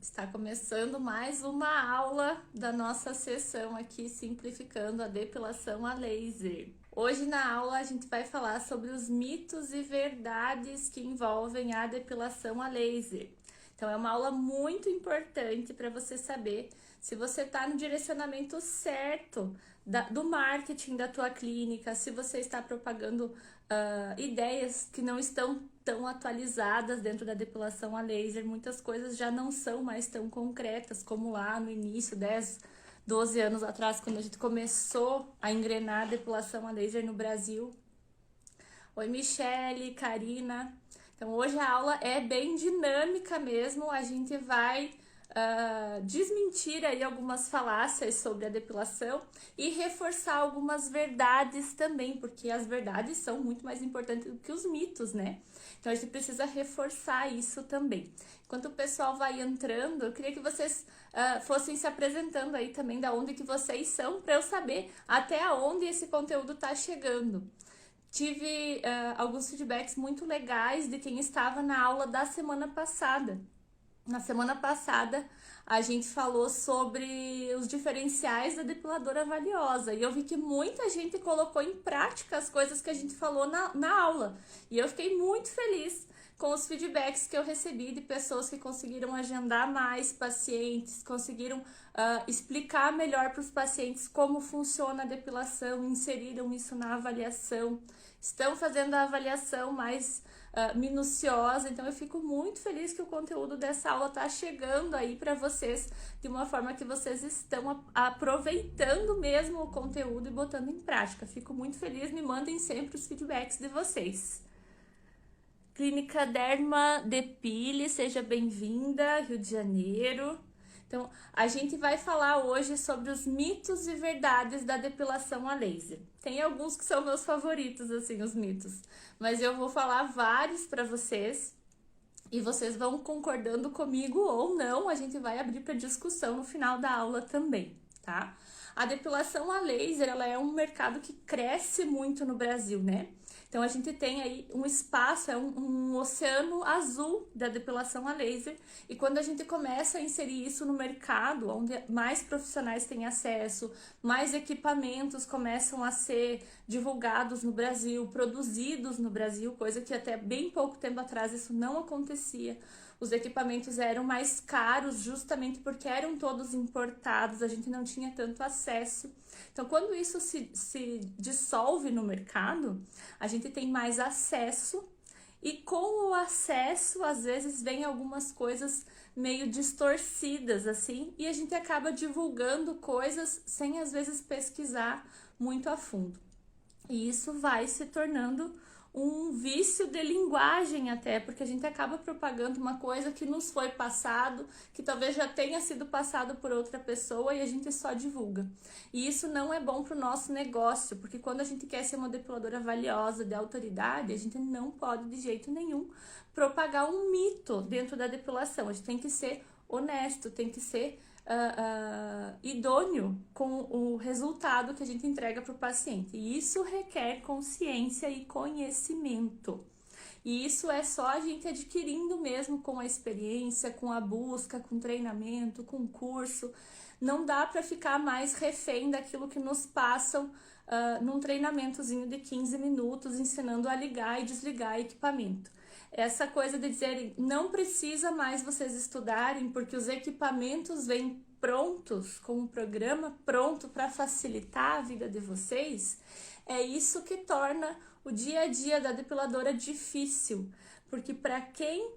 Está começando mais uma aula da nossa sessão aqui, simplificando a depilação a laser. Hoje na aula a gente vai falar sobre os mitos e verdades que envolvem a depilação a laser. Então é uma aula muito importante para você saber se você está no direcionamento certo do marketing da tua clínica, se você está propagando ideias que não estão tão atualizadas dentro da depilação a laser. Muitas coisas já não são mais tão concretas como lá no início, 10, 12 anos atrás, quando a gente começou a engrenar a depilação a laser no Brasil. Oi, Michele, Karina. Então, hoje a aula é bem dinâmica mesmo, a gente vai desmentir aí algumas falácias sobre a depilação e reforçar algumas verdades também, porque as verdades são muito mais importantes do que os mitos, né? Então, a gente precisa reforçar isso também. Enquanto o pessoal vai entrando, eu queria que vocês fossem se apresentando aí também, da onde que vocês são, para eu saber até onde esse conteúdo está chegando. Tive alguns feedbacks muito legais de quem estava na aula da semana passada. Na semana passada, a gente falou sobre os diferenciais da depiladora valiosa e eu vi que muita gente colocou em prática as coisas que a gente falou na aula. E eu fiquei muito feliz com os feedbacks que eu recebi de pessoas que conseguiram agendar mais pacientes, conseguiram explicar melhor para os pacientes como funciona a depilação, inseriram isso na avaliação, estão fazendo a avaliação mais minuciosa. Então eu fico muito feliz que o conteúdo dessa aula está chegando aí para vocês de uma forma que vocês estão aproveitando mesmo o conteúdo e botando em prática. Fico muito feliz, me mandem sempre os feedbacks de vocês. Clínica Derma Depile, seja bem-vinda, Rio de Janeiro. Então, a gente vai falar hoje sobre os mitos e verdades da depilação a laser. Tem alguns que são meus favoritos, assim, os mitos. Mas eu vou falar vários para vocês e vocês vão concordando comigo ou não. A gente vai abrir para discussão no final da aula também, tá? A depilação a laser, ela é um mercado que cresce muito no Brasil, né? Então, a gente tem aí um espaço, um oceano azul da depilação a laser. E quando a gente começa a inserir isso no mercado, onde mais profissionais têm acesso, mais equipamentos começam a ser divulgados no Brasil, produzidos no Brasil, coisa que até bem pouco tempo atrás isso não acontecia. Os equipamentos eram mais caros justamente porque eram todos importados, a gente não tinha tanto acesso. Então, quando isso se dissolve no mercado, a gente tem mais acesso e com o acesso, às vezes, vem algumas coisas meio distorcidas, assim, e a gente acaba divulgando coisas sem, às vezes, pesquisar muito a fundo. E isso vai se tornando um vício de linguagem até, porque a gente acaba propagando uma coisa que nos foi passado, que talvez já tenha sido passado por outra pessoa e a gente só divulga. E isso não é bom para o nosso negócio, porque quando a gente quer ser uma depiladora valiosa, de autoridade, a gente não pode de jeito nenhum propagar um mito dentro da depilação. A gente tem que ser honesto, tem que ser idôneo com o resultado que a gente entrega para o paciente. E isso requer consciência e conhecimento. E isso é só a gente adquirindo mesmo com a experiência, com a busca, com treinamento, com curso. Não dá para ficar mais refém daquilo que nos passam num treinamentozinho de 15 minutos, ensinando a ligar e desligar equipamento. Essa coisa de dizer não precisa mais vocês estudarem porque os equipamentos vêm prontos, com um programa pronto para facilitar a vida de vocês, é isso que torna o dia a dia da depiladora difícil, porque para quem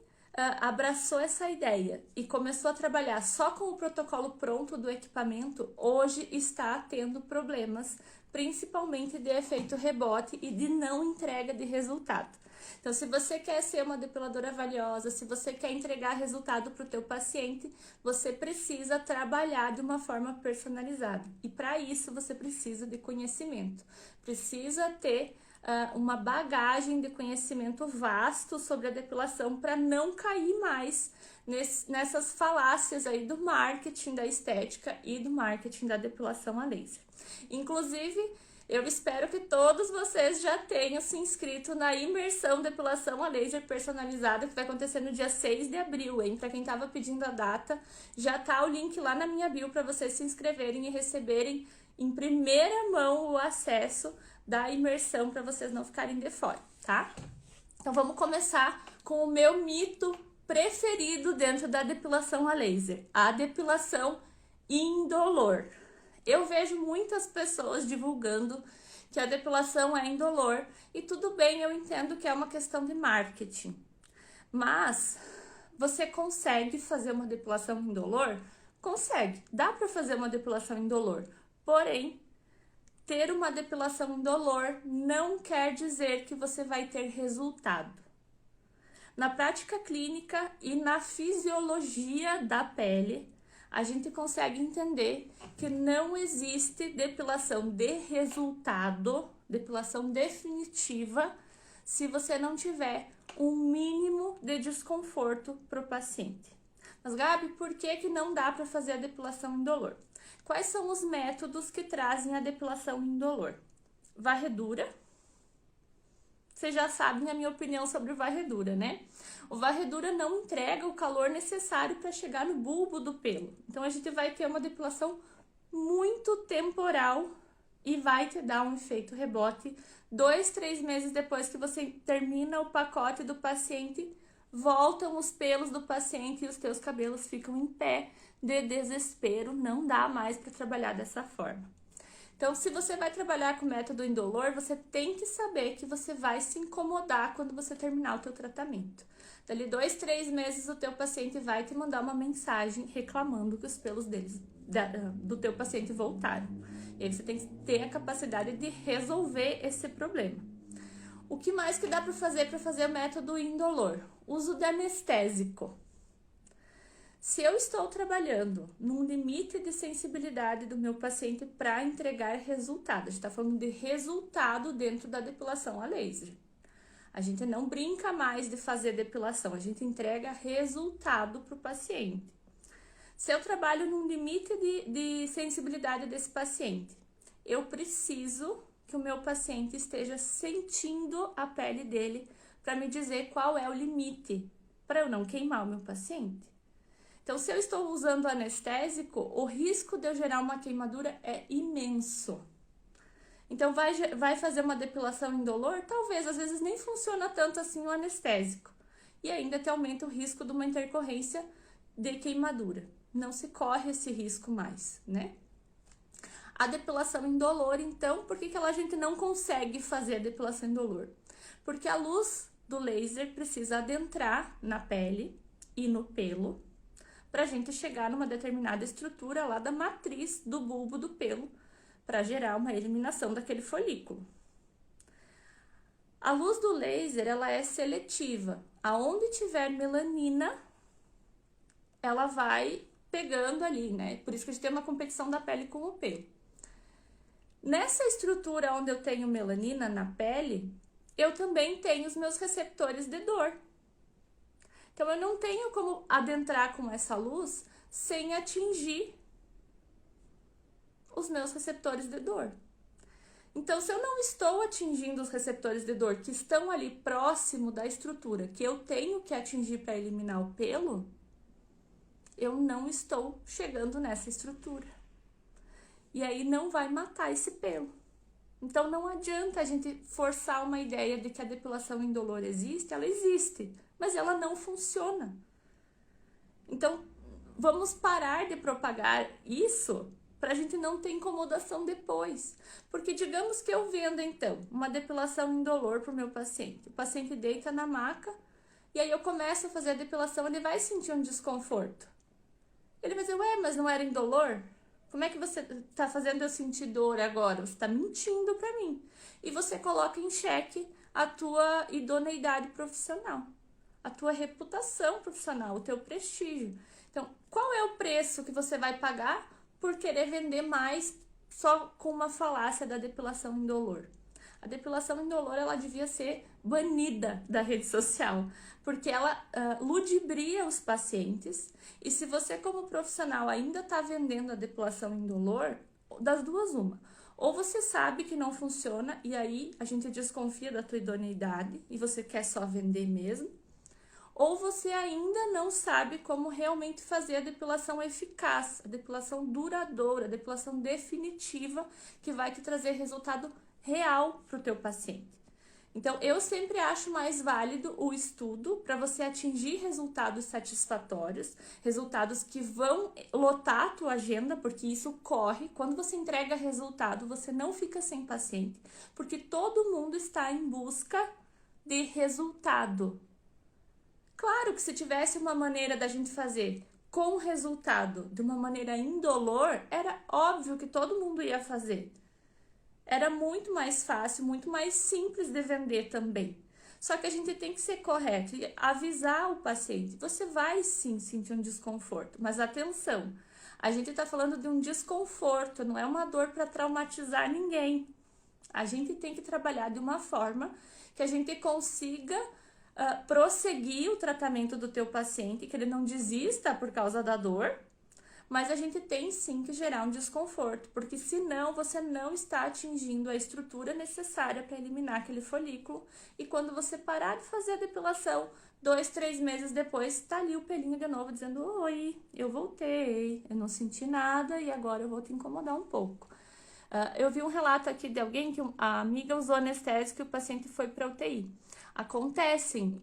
abraçou essa ideia e começou a trabalhar só com o protocolo pronto do equipamento, hoje está tendo problemas, principalmente de efeito rebote e de não entrega de resultado. Então, se você quer ser uma depiladora valiosa, se você quer entregar resultado para o teu paciente, você precisa trabalhar de uma forma personalizada. E para isso, você precisa de conhecimento. Precisa ter uma bagagem de conhecimento vasto sobre a depilação para não cair mais nessas falácias aí do marketing da estética e do marketing da depilação a laser. Inclusive, Eu espero que todos vocês já tenham se inscrito na imersão depilação a laser personalizada que vai acontecer no dia 6 de abril, hein? Para quem tava pedindo a data, já tá o link lá na minha bio para vocês se inscreverem e receberem em primeira mão o acesso da imersão para vocês não ficarem de fora, tá? Então vamos começar com o meu mito preferido dentro da depilação a laser, a depilação indolor. Eu vejo muitas pessoas divulgando que a depilação é indolor e tudo bem, eu entendo que é uma questão de marketing. Mas você consegue fazer uma depilação indolor? Consegue, dá para fazer uma depilação indolor. Porém, ter uma depilação indolor não quer dizer que você vai ter resultado. Na prática clínica e na fisiologia da pele, a gente consegue entender que não existe depilação de resultado, depilação definitiva, se você não tiver um mínimo de desconforto para o paciente. Mas, Gabi, por que não dá para fazer a depilação indolor? Quais são os métodos que trazem a depilação indolor? Varredura. Vocês já sabem a minha opinião sobre o varredura, né? O varredura não entrega o calor necessário para chegar no bulbo do pelo. Então, a gente vai ter uma depilação muito temporal e vai te dar um efeito rebote. 2, 3 meses depois que você termina o pacote do paciente, voltam os pelos do paciente e os teus cabelos ficam em pé de desespero. Não dá mais para trabalhar dessa forma. Então, se você vai trabalhar com método indolor, você tem que saber que você vai se incomodar quando você terminar o teu tratamento. Dali 2, 3 meses, o teu paciente vai te mandar uma mensagem reclamando que os pelos do teu paciente voltaram. E aí você tem que ter a capacidade de resolver esse problema. O que mais que dá para fazer o método indolor? Uso de anestésico. Se eu estou trabalhando num limite de sensibilidade do meu paciente para entregar resultado, a gente está falando de resultado dentro da depilação a laser. A gente não brinca mais de fazer depilação, a gente entrega resultado para o paciente. Se eu trabalho num limite de sensibilidade desse paciente, eu preciso que o meu paciente esteja sentindo a pele dele para me dizer qual é o limite, para eu não queimar o meu paciente. Então, se eu estou usando anestésico, o risco de eu gerar uma queimadura é imenso. Então, vai fazer uma depilação indolor? Talvez, às vezes nem funciona tanto assim o anestésico. E ainda te aumenta o risco de uma intercorrência de queimadura. Não se corre esse risco mais, né? A depilação indolor, então, por que a gente não consegue fazer a depilação indolor? Porque a luz do laser precisa adentrar na pele e no pelo, para a gente chegar numa determinada estrutura lá da matriz do bulbo do pelo, para gerar uma eliminação daquele folículo. A luz do laser, ela é seletiva. Aonde tiver melanina, ela vai pegando ali, né? Por isso que a gente tem uma competição da pele com o pelo. Nessa estrutura onde eu tenho melanina na pele, eu também tenho os meus receptores de dor. Então, eu não tenho como adentrar com essa luz sem atingir os meus receptores de dor. Então, se eu não estou atingindo os receptores de dor que estão ali próximo da estrutura que eu tenho que atingir para eliminar o pelo, eu não estou chegando nessa estrutura. E aí não vai matar esse pelo. Então, não adianta a gente forçar uma ideia de que a depilação indolor existe, ela existe, mas ela não funciona. Então, vamos parar de propagar isso para a gente não ter incomodação depois. Porque digamos que eu venda, então, uma depilação indolor para o meu paciente. O paciente deita na maca e aí eu começo a fazer a depilação, ele vai sentir um desconforto. Ele vai dizer, ué, mas não era indolor? Como é que você está fazendo eu sentir dor agora? Você está mentindo para mim. E você coloca em xeque a tua idoneidade profissional, a tua reputação profissional, o teu prestígio. Então, qual é o preço que você vai pagar por querer vender mais só com uma falácia da depilação indolor? A depilação indolor, ela devia ser banida da rede social, porque ela ludibria os pacientes. E se você, como profissional, ainda está vendendo a depilação indolor, das duas uma. Ou você sabe que não funciona e aí a gente desconfia da tua idoneidade e você quer só vender mesmo. Ou você ainda não sabe como realmente fazer a depilação eficaz, a depilação duradoura, a depilação definitiva que vai te trazer resultado real para o teu paciente. Então, eu sempre acho mais válido o estudo para você atingir resultados satisfatórios, resultados que vão lotar a tua agenda, porque isso corre. Quando você entrega resultado, você não fica sem paciente, porque todo mundo está em busca de resultado. Claro que se tivesse uma maneira da gente fazer com resultado de uma maneira indolor, era óbvio que todo mundo ia fazer. Era muito mais fácil, muito mais simples de vender também. Só que a gente tem que ser correto e avisar o paciente. Você vai sim sentir um desconforto, mas atenção, a gente está falando de um desconforto, não é uma dor para traumatizar ninguém. A gente tem que trabalhar de uma forma que a gente consiga prosseguir o tratamento do teu paciente, que ele não desista por causa da dor, mas a gente tem sim que gerar um desconforto, porque senão você não está atingindo a estrutura necessária para eliminar aquele folículo, e quando você parar de fazer a depilação, 2, 3 meses depois, tá ali o pelinho de novo dizendo: oi, eu voltei, eu não senti nada e agora eu vou te incomodar um pouco. Eu vi um relato aqui de alguém que a amiga usou anestésico e o paciente foi para UTI. Acontecem,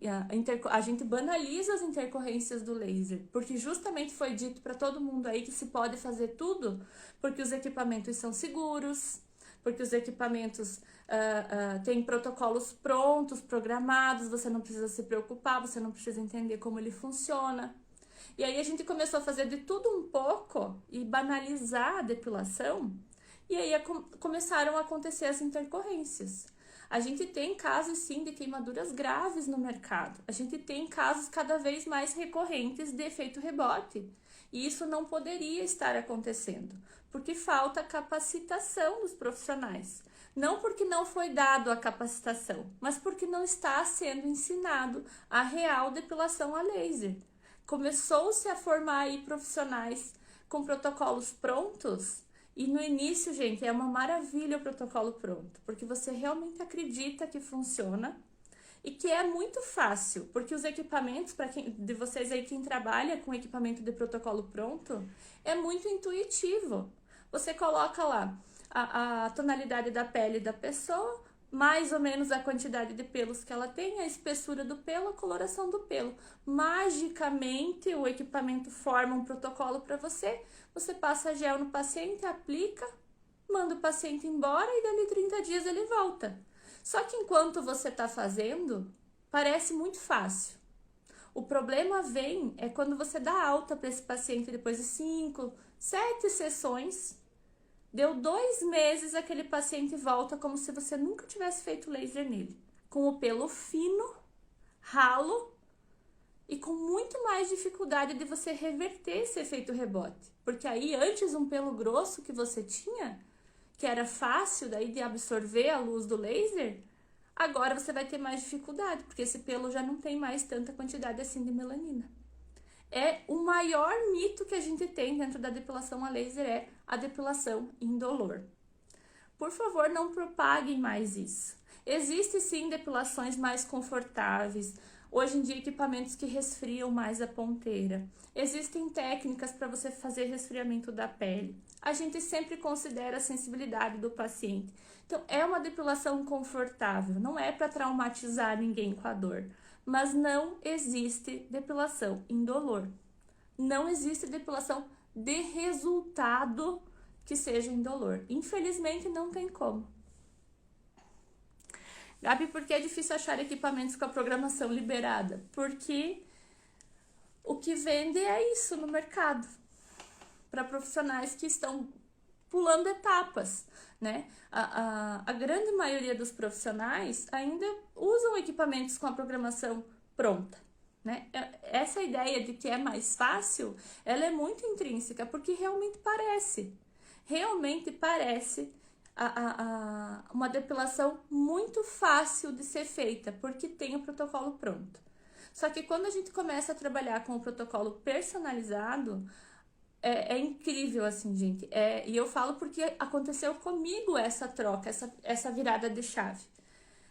a gente banaliza as intercorrências do laser, porque justamente foi dito para todo mundo aí que se pode fazer tudo, porque os equipamentos são seguros, porque os equipamentos têm protocolos prontos, programados, você não precisa se preocupar, você não precisa entender como ele funciona. E aí a gente começou a fazer de tudo um pouco e banalizar a depilação, e aí começaram a acontecer as intercorrências. A gente tem casos, sim, de queimaduras graves no mercado. A gente tem casos cada vez mais recorrentes de efeito rebote. E isso não poderia estar acontecendo, porque falta capacitação dos profissionais. Não porque não foi dado a capacitação, mas porque não está sendo ensinado a real depilação a laser. Começou-se a formar aí profissionais com protocolos prontos. E no início, gente, é uma maravilha o protocolo pronto, porque você realmente acredita que funciona e que é muito fácil, porque os equipamentos, para quem de vocês aí quem trabalha com equipamento de protocolo pronto, é muito intuitivo. Você coloca lá a tonalidade da pele da pessoa, mais ou menos a quantidade de pelos que ela tem, a espessura do pelo, a coloração do pelo. Magicamente, o equipamento forma um protocolo para você. Você passa gel no paciente, aplica, manda o paciente embora e dali 30 dias ele volta. Só que enquanto você está fazendo, parece muito fácil. O problema vem quando você dá alta para esse paciente depois de 5, 7 sessões. Deu 2 meses, aquele paciente volta como se você nunca tivesse feito laser nele. Com o pelo fino, ralo e com muito mais dificuldade de você reverter esse efeito rebote. Porque aí, antes, um pelo grosso que você tinha, que era fácil daí de absorver a luz do laser, agora você vai ter mais dificuldade, porque esse pelo já não tem mais tanta quantidade assim de melanina. É o maior mito que a gente tem dentro da depilação a laser, é a depilação indolor. Por favor, não propaguem mais isso. Existem sim depilações mais confortáveis. Hoje em dia, equipamentos que resfriam mais a ponteira. Existem técnicas para você fazer resfriamento da pele. A gente sempre considera a sensibilidade do paciente. Então, é uma depilação confortável, não é para traumatizar ninguém com a dor. Mas não existe depilação indolor. Não existe depilação de resultado que seja indolor. Infelizmente, não tem como. Gabi, por que é difícil achar equipamentos com a programação liberada? Porque o que vende é isso no mercado. Para profissionais que estão pulando etapas, né? A grande maioria dos profissionais ainda usam equipamentos com a programação pronta, né? Essa ideia de que é mais fácil, ela é muito intrínseca, porque realmente parece uma depilação muito fácil de ser feita, porque tem o protocolo pronto. Só que quando a gente começa a trabalhar com o protocolo personalizado, É incrível, assim, gente. E eu falo porque aconteceu comigo essa troca, essa virada de chave.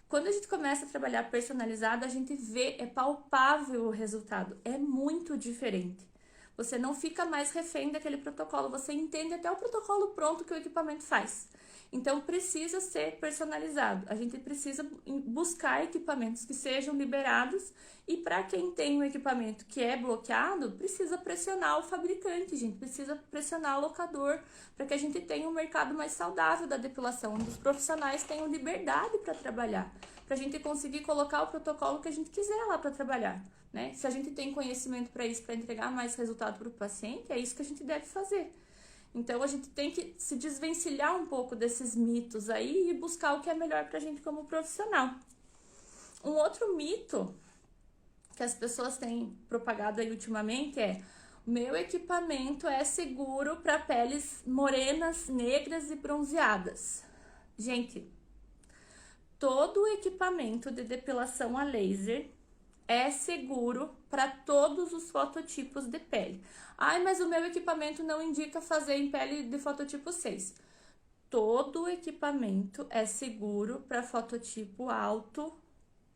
Quando a gente começa a trabalhar personalizado, a gente vê, é palpável o resultado. É muito diferente. Você não fica mais refém daquele protocolo, você entende até o protocolo pronto que o equipamento faz. Então, precisa ser personalizado. A gente precisa buscar equipamentos que sejam liberados e para quem tem um equipamento que é bloqueado, precisa pressionar o fabricante, gente. Precisa pressionar o locador para que a gente tenha um mercado mais saudável da depilação, onde os profissionais tenham liberdade para trabalhar, para a gente conseguir colocar o protocolo que a gente quiser lá para trabalhar, né? Se a gente tem conhecimento para isso, para entregar mais resultado para o paciente, é isso que a gente deve fazer. Então, a gente tem que se desvencilhar um pouco desses mitos aí e buscar o que é melhor pra gente como profissional. Um outro mito que as pessoas têm propagado aí ultimamente é: meu equipamento é seguro para peles morenas, negras e bronzeadas. Gente, todo equipamento de depilação a laser é seguro para todos os fototipos de pele. Ai, mas o meu equipamento não indica fazer em pele de fototipo 6. Todo equipamento é seguro para fototipo alto,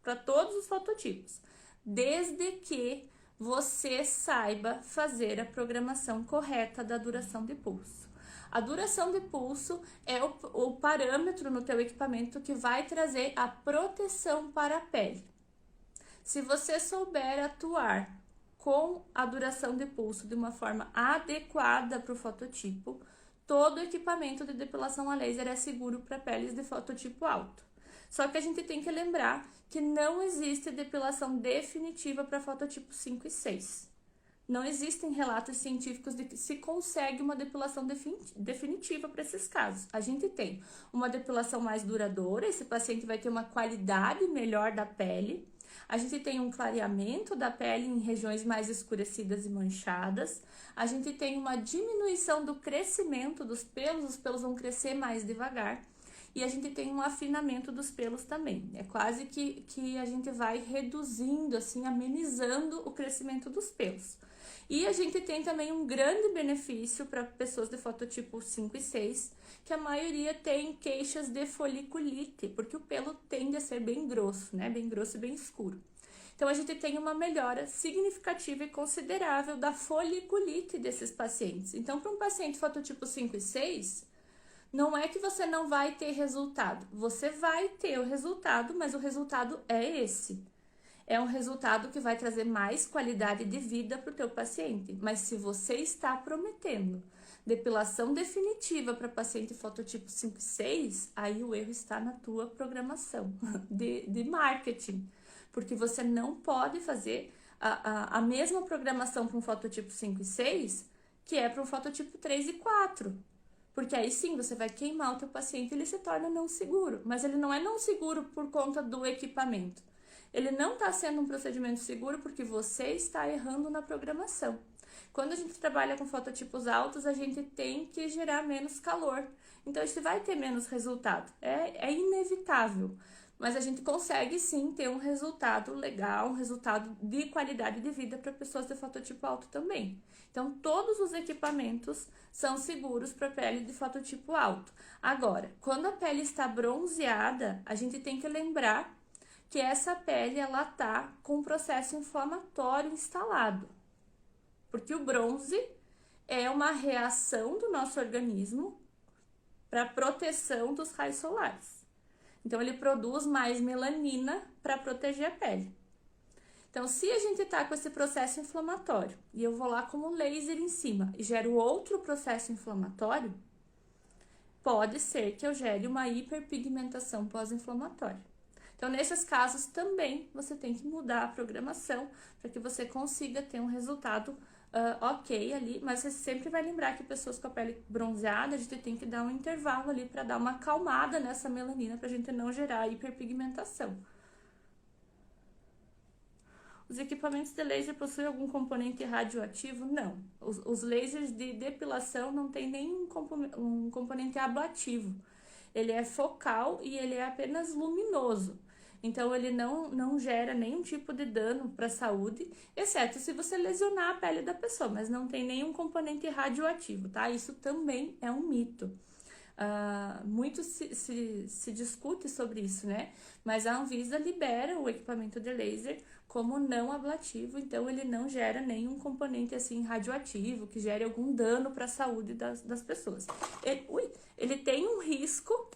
para todos os fototipos, desde que você saiba fazer a programação correta da duração de pulso. A duração de pulso é o parâmetro no teu equipamento que vai trazer a proteção para a pele. Se você souber atuar com a duração de pulso de uma forma adequada para o fototipo, todo equipamento de depilação a laser é seguro para peles de fototipo alto. Só que a gente tem que lembrar que não existe depilação definitiva para fototipo 5 e 6. Não existem relatos científicos de que se consegue uma depilação definitiva para esses casos. A gente tem uma depilação mais duradoura, esse paciente vai ter uma qualidade melhor da pele. A gente tem um clareamento da pele em regiões mais escurecidas e manchadas. A gente tem uma diminuição do crescimento dos pelos, os pelos vão crescer mais devagar. E a gente tem um afinamento dos pelos também. É quase que a gente vai reduzindo, assim, amenizando o crescimento dos pelos. E a gente tem também um grande benefício para pessoas de fototipo 5 e 6, que a maioria tem queixas de foliculite, porque o pelo tende a ser bem grosso, né? Bem grosso e bem escuro. Então, a gente tem uma melhora significativa e considerável da foliculite desses pacientes. Então, para um paciente fototipo 5 e 6, não é que você não vai ter resultado. Você vai ter o resultado, mas o resultado é esse. É um resultado que vai trazer mais qualidade de vida para o teu paciente. Mas se você está prometendo depilação definitiva para paciente fototipo 5 e 6, aí o erro está na tua programação de marketing. Porque você não pode fazer a mesma programação para um fototipo 5 e 6 que é para um fototipo 3 e 4. Porque aí sim, você vai queimar o teu paciente e ele se torna não seguro. Mas ele não é não seguro por conta do equipamento. Ele não está sendo um procedimento seguro porque você está errando na programação. Quando a gente trabalha com fototipos altos, a gente tem que gerar menos calor. Então, a gente vai ter menos resultado. É inevitável. Mas a gente consegue sim ter um resultado legal, um resultado de qualidade de vida para pessoas de fototipo alto também. Então, todos os equipamentos são seguros para pele de fototipo alto. Agora, quando a pele está bronzeada, a gente tem que lembrar que essa pele ela tá com um processo inflamatório instalado. Porque o bronze é uma reação do nosso organismo para proteção dos raios solares. Então, ele produz mais melanina para proteger a pele. Então, se a gente tá com esse processo inflamatório e eu vou lá com o laser em cima e gero outro processo inflamatório, pode ser que eu gere uma hiperpigmentação pós-inflamatória. Então, nesses casos também você tem que mudar a programação para que você consiga ter um resultado ok ali, mas você sempre vai lembrar que pessoas com a pele bronzeada, a gente tem que dar um intervalo ali para dar uma acalmada nessa melanina para a gente não gerar hiperpigmentação. Os equipamentos de laser possuem algum componente radioativo? Não. Os lasers de depilação não tem nenhum componente ablativo. Ele é focal e ele é apenas luminoso. Então, ele não gera nenhum tipo de dano para a saúde, exceto se você lesionar a pele da pessoa, mas não tem nenhum componente radioativo, tá? Isso também é um mito. Muito se discute sobre isso, né? Mas a Anvisa libera o equipamento de laser como não ablativo, então ele não gera nenhum componente assim radioativo que gere algum dano para a saúde das pessoas. Ele tem um risco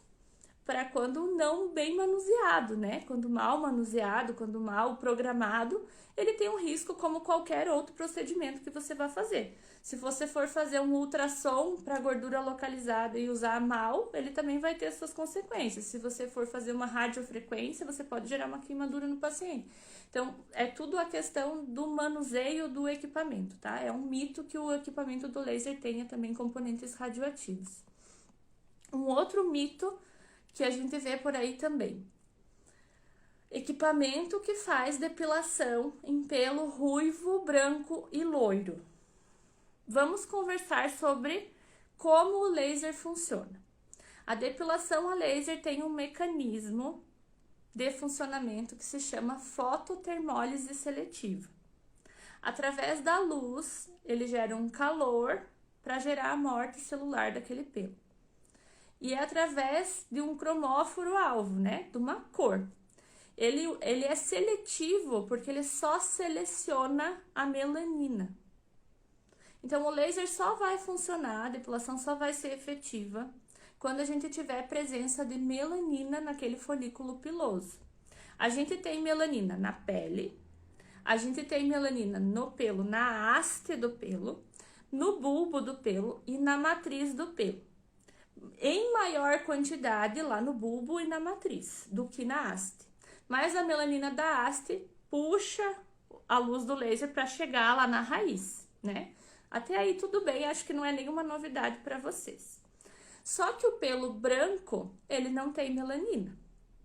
para quando não bem manuseado, né? Quando mal manuseado, quando mal programado, ele tem um risco como qualquer outro procedimento que você vai fazer. Se você for fazer um ultrassom para gordura localizada e usar mal, ele também vai ter suas consequências. Se você for fazer uma radiofrequência, você pode gerar uma queimadura no paciente. Então, é tudo a questão do manuseio do equipamento, tá? É um mito que o equipamento do laser tenha também componentes radioativos. Um outro mito que a gente vê por aí também. Equipamento que faz depilação em pelo ruivo, branco e loiro. Vamos conversar sobre como o laser funciona. A depilação a laser tem um mecanismo de funcionamento que se chama fototermólise seletiva. Através da luz, ele gera um calor para gerar a morte celular daquele pelo. E é através de um cromóforo-alvo, né? De uma cor. Ele é seletivo porque ele só seleciona a melanina. Então, o laser só vai funcionar, a depilação só vai ser efetiva quando a gente tiver presença de melanina naquele folículo piloso. A gente tem melanina na pele, a gente tem melanina no pelo, na haste do pelo, no bulbo do pelo e na matriz do pelo. Em maior quantidade lá no bulbo e na matriz do que na haste. Mas a melanina da haste puxa a luz do laser para chegar lá na raiz, né? Até aí tudo bem, acho que não é nenhuma novidade para vocês. Só que o pelo branco, ele não tem melanina.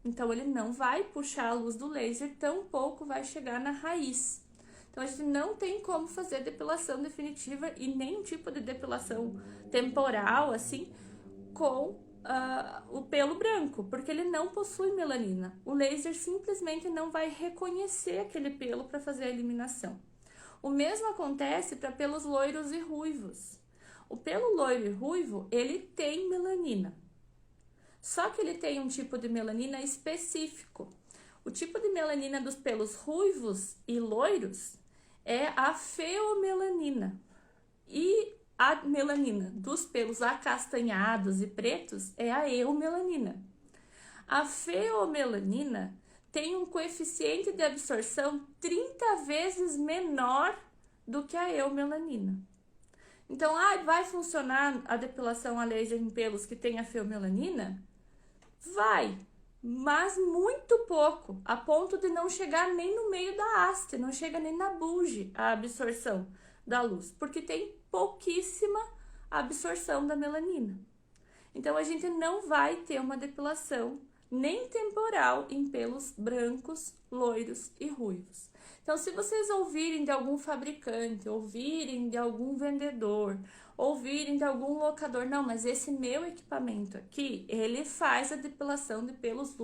Então, ele não vai puxar a luz do laser, tampouco vai chegar na raiz. Então, a gente não tem como fazer depilação definitiva e nenhum tipo de depilação temporal, assim, com o pelo branco, porque ele não possui melanina. O laser simplesmente não vai reconhecer aquele pelo para fazer a eliminação. O mesmo acontece para pelos loiros e ruivos. O pelo loiro e ruivo, ele tem melanina. Só que ele tem um tipo de melanina específico. O tipo de melanina dos pelos ruivos e loiros é a feomelanina. E a melanina dos pelos acastanhados e pretos é a eumelanina. A feomelanina tem um coeficiente de absorção 30 vezes menor do que a eumelanina. Então, vai funcionar a depilação a laser em pelos que tem a feomelanina? Vai, mas muito pouco, a ponto de não chegar nem no meio da haste, não chega nem na bulge a absorção da luz, porque tem pouquíssima absorção da melanina. Então, a gente não vai ter uma depilação nem temporal em pelos brancos, loiros e ruivos. Então, se vocês ouvirem de algum fabricante, ouvirem de algum vendedor, ouvirem de algum locador, não, mas esse meu equipamento aqui, ele faz a depilação de pelos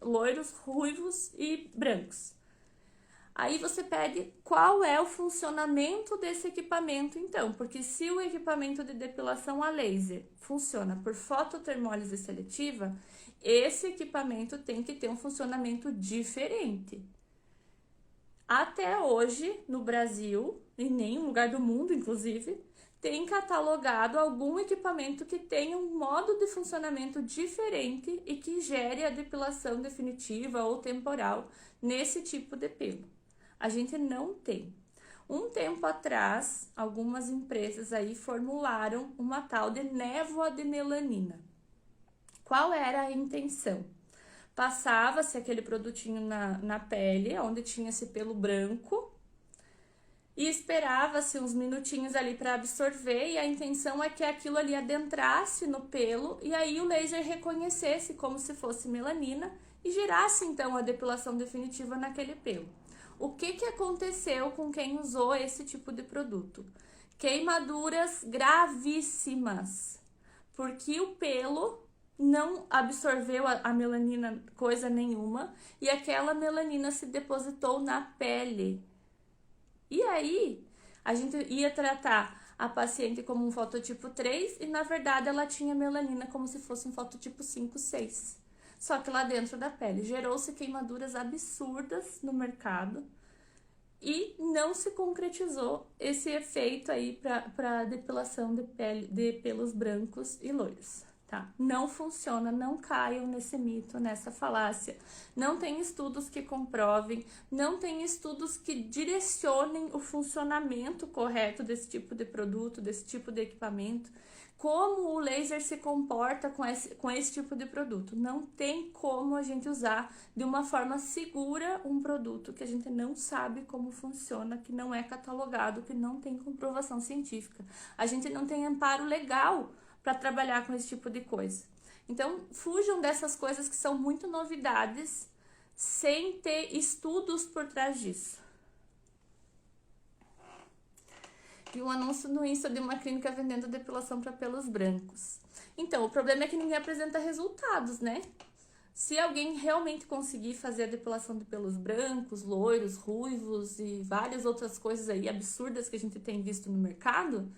loiros, ruivos e brancos. Aí você pede qual é o funcionamento desse equipamento, então, porque se o equipamento de depilação a laser funciona por fototermólise seletiva, esse equipamento tem que ter um funcionamento diferente. Até hoje, no Brasil, e em nenhum lugar do mundo, inclusive, tem catalogado algum equipamento que tenha um modo de funcionamento diferente e que gere a depilação definitiva ou temporal nesse tipo de pelo. A gente não tem. Um tempo atrás, algumas empresas aí formularam uma tal de névoa de melanina. Qual era a intenção? Passava-se aquele produtinho na pele, onde tinha esse pelo branco, e esperava-se uns minutinhos ali para absorver, e a intenção é que aquilo ali adentrasse no pelo, e aí o laser reconhecesse como se fosse melanina e gerasse então a depilação definitiva naquele pelo. O que aconteceu com quem usou esse tipo de produto? Queimaduras gravíssimas, porque o pelo não absorveu a melanina coisa nenhuma e aquela melanina se depositou na pele. E aí, a gente ia tratar a paciente como um fototipo 3 e, na verdade, ela tinha melanina como se fosse um fototipo 5, 6. Só que lá dentro da pele gerou-se queimaduras absurdas no mercado e não se concretizou esse efeito aí para depilação de pele, de pelos brancos e loiros. Tá? Não funciona, não caiam nesse mito, nessa falácia. Não tem estudos que comprovem, não tem estudos que direcionem o funcionamento correto desse tipo de produto, desse tipo de equipamento. Como o laser se comporta com esse tipo de produto. Não tem como a gente usar de uma forma segura um produto que a gente não sabe como funciona, que não é catalogado, que não tem comprovação científica. A gente não tem amparo legal para trabalhar com esse tipo de coisa. Então, fujam dessas coisas que são muito novidades, sem ter estudos por trás disso. Vi um anúncio no Insta de uma clínica vendendo depilação para pelos brancos. Então, o problema é que ninguém apresenta resultados, né? Se alguém realmente conseguir fazer a depilação de pelos brancos, loiros, ruivos e várias outras coisas aí absurdas que a gente tem visto no mercado,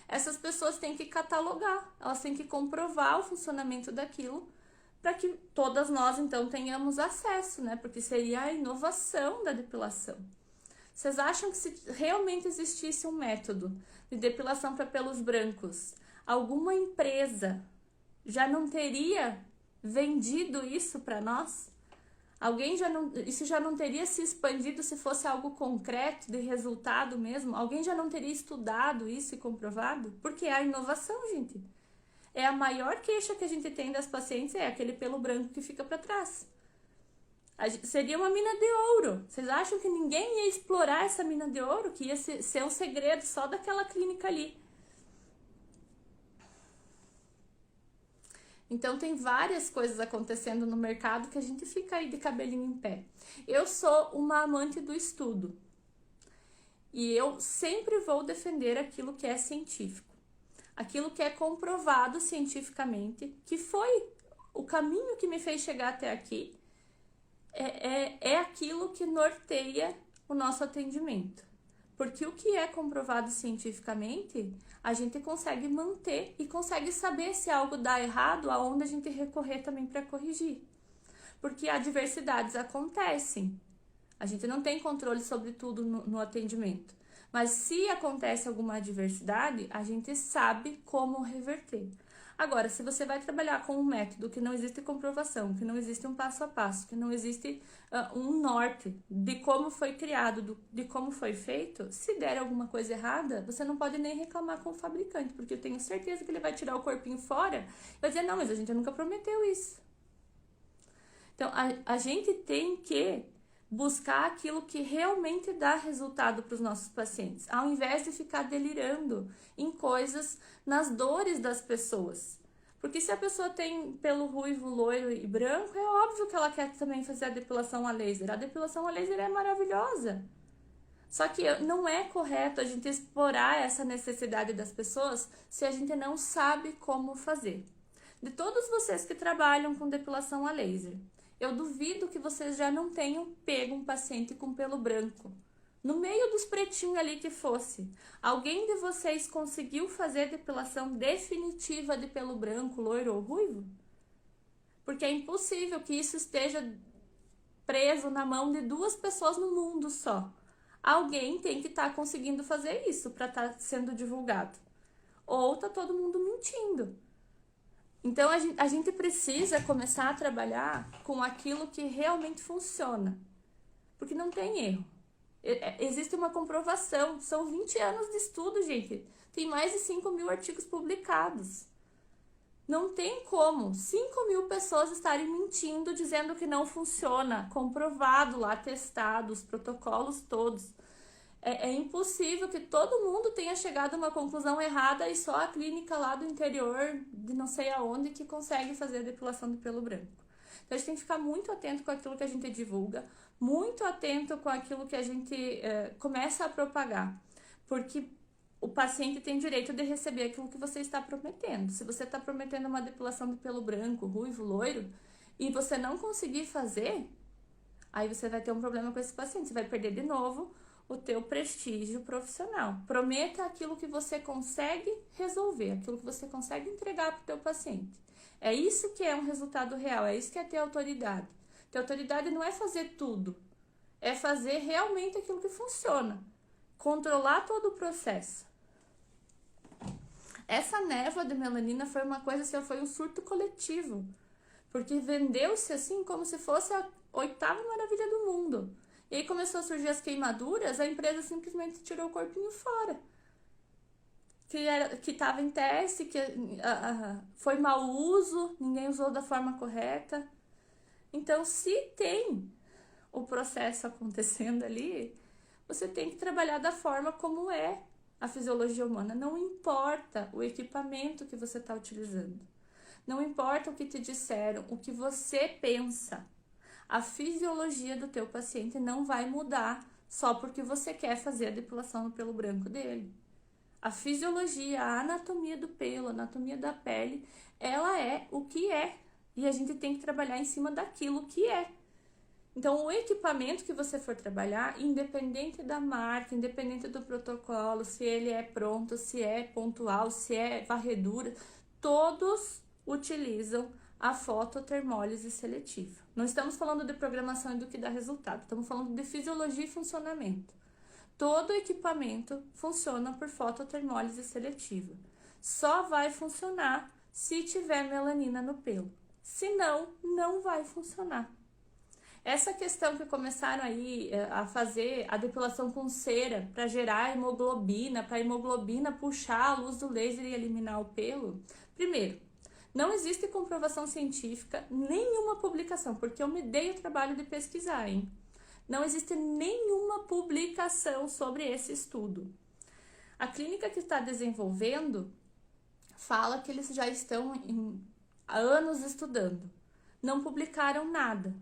essas pessoas têm que catalogar, elas têm que comprovar o funcionamento daquilo para que todas nós, então, tenhamos acesso, né? Porque seria a inovação da depilação. Vocês acham que se realmente existisse um método de depilação para pelos brancos, alguma empresa já não teria vendido isso para nós? Isso já não teria se expandido se fosse algo concreto, de resultado mesmo? Alguém já não teria estudado isso e comprovado? Porque é a inovação, gente. É a maior queixa que a gente tem das pacientes, é aquele pelo branco que fica para trás. Seria uma mina de ouro. Vocês acham que ninguém ia explorar essa mina de ouro? Que ia ser um segredo só daquela clínica ali? Então, tem várias coisas acontecendo no mercado que a gente fica aí de cabelinho em pé. Eu sou uma amante do estudo. E eu sempre vou defender aquilo que é científico. Aquilo que é comprovado cientificamente, que foi o caminho que me fez chegar até aqui, é aquilo que norteia o nosso atendimento. Porque o que é comprovado cientificamente, a gente consegue manter e consegue saber se algo dá errado, aonde a gente recorrer também para corrigir. Porque adversidades acontecem. A gente não tem controle sobre tudo no atendimento. Mas se acontece alguma adversidade, a gente sabe como reverter. Agora, se você vai trabalhar com um método que não existe comprovação, que não existe um passo a passo, que não existe um norte de como foi criado, de como foi feito, se der alguma coisa errada, você não pode nem reclamar com o fabricante, porque eu tenho certeza que ele vai tirar o corpinho fora e vai dizer, não, mas a gente nunca prometeu isso. Então, a gente tem que buscar aquilo que realmente dá resultado para os nossos pacientes, ao invés de ficar delirando em coisas, nas dores das pessoas. Porque se a pessoa tem pelo ruivo, loiro e branco, é óbvio que ela quer também fazer a depilação a laser. A depilação a laser é maravilhosa. Só que não é correto a gente explorar essa necessidade das pessoas se a gente não sabe como fazer. De todos vocês que trabalham com depilação a laser, eu duvido que vocês já não tenham pego um paciente com pelo branco. No meio dos pretinhos ali que fosse, alguém de vocês conseguiu fazer depilação definitiva de pelo branco, loiro ou ruivo? Porque é impossível que isso esteja preso na mão de 2 pessoas no mundo só. Alguém tem que estar conseguindo fazer isso para estar sendo divulgado. Ou tá todo mundo mentindo. Então, a gente precisa começar a trabalhar com aquilo que realmente funciona. Porque não tem erro. Existe uma comprovação. São 20 anos de estudo, gente. Tem mais de 5.000 artigos publicados. Não tem como 5.000 pessoas estarem mentindo, dizendo que não funciona. Comprovado lá, testado, os protocolos todos. É impossível que todo mundo tenha chegado a uma conclusão errada e só a clínica lá do interior, de não sei aonde, que consegue fazer a depilação do pelo branco. Então, a gente tem que ficar muito atento com aquilo que a gente divulga, muito atento com aquilo que a gente começa a propagar. Porque o paciente tem direito de receber aquilo que você está prometendo. Se você está prometendo uma depilação de pelo branco, ruivo, loiro, e você não conseguir fazer, aí você vai ter um problema com esse paciente. Você vai perder de novo o teu prestígio profissional. Prometa aquilo que você consegue resolver, aquilo que você consegue entregar para o teu paciente. É isso que é um resultado real, é isso que é ter autoridade. Ter autoridade não é fazer tudo, é fazer realmente aquilo que funciona. Controlar todo o processo. Essa névoa de melanina foi uma coisa assim, foi um surto coletivo. Porque vendeu-se assim como se fosse a 8ª maravilha do mundo. E aí começou a surgir as queimaduras, a empresa simplesmente tirou o corpinho fora. Que estava em teste, que foi mau uso, ninguém usou da forma correta. Então, se tem o processo acontecendo ali, você tem que trabalhar da forma como é a fisiologia humana. Não importa o equipamento que você está utilizando. Não importa o que te disseram, o que você pensa. A fisiologia do teu paciente não vai mudar só porque você quer fazer a depilação no pelo branco dele. A fisiologia, a anatomia do pelo, a anatomia da pele, ela é o que é. E a gente tem que trabalhar em cima daquilo que é. Então, o equipamento que você for trabalhar, independente da marca, independente do protocolo, se ele é pronto, se é pontual, se é varredura, todos utilizam a fototermólise seletiva. Não estamos falando de programação e do que dá resultado, estamos falando de fisiologia e funcionamento. Todo equipamento funciona por fototermólise seletiva. Só vai funcionar se tiver melanina no pelo. Se não, não vai funcionar. Essa questão que começaram aí a fazer a depilação com cera para gerar hemoglobina, para a hemoglobina puxar a luz do laser e eliminar o pelo. Primeiro, não existe comprovação científica, nenhuma publicação, porque eu me dei o trabalho de pesquisar, hein? Não existe nenhuma publicação sobre esse estudo. A clínica que está desenvolvendo fala que eles já estão há anos estudando. Não publicaram nada.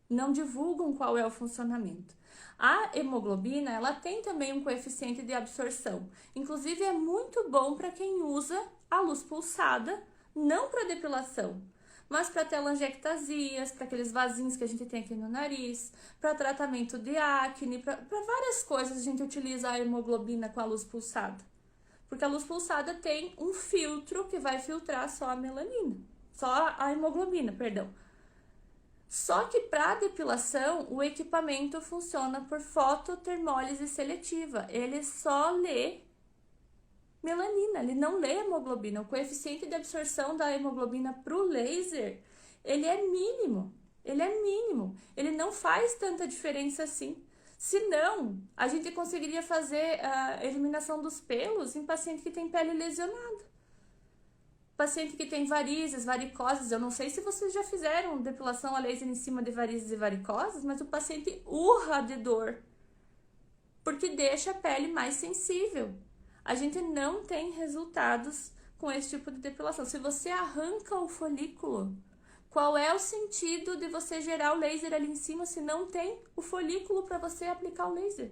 Não divulgam qual é o funcionamento. A hemoglobina, ela tem também um coeficiente de absorção. Inclusive, é muito bom para quem usa a luz pulsada, não para depilação, mas para telangiectasias, para aqueles vasinhos que a gente tem aqui no nariz, para tratamento de acne, para várias coisas a gente utiliza a hemoglobina com a luz pulsada. Porque a luz pulsada tem um filtro que vai filtrar só a melanina, só a hemoglobina, perdão. Só que para depilação, o equipamento funciona por fototermólise seletiva. Ele só lê melanina, ele não lê hemoglobina. O coeficiente de absorção da hemoglobina para o laser, ele é mínimo. Ele não faz tanta diferença assim. Senão, a gente conseguiria fazer a eliminação dos pelos em paciente que tem pele lesionada. Paciente que tem varizes, varicoses, eu não sei se vocês já fizeram depilação a laser em cima de varizes e varicoses, mas o paciente urra de dor, porque deixa a pele mais sensível. A gente não tem resultados com esse tipo de depilação. Se você arranca o folículo, qual é o sentido de você gerar o laser ali em cima se não tem o folículo para você aplicar o laser?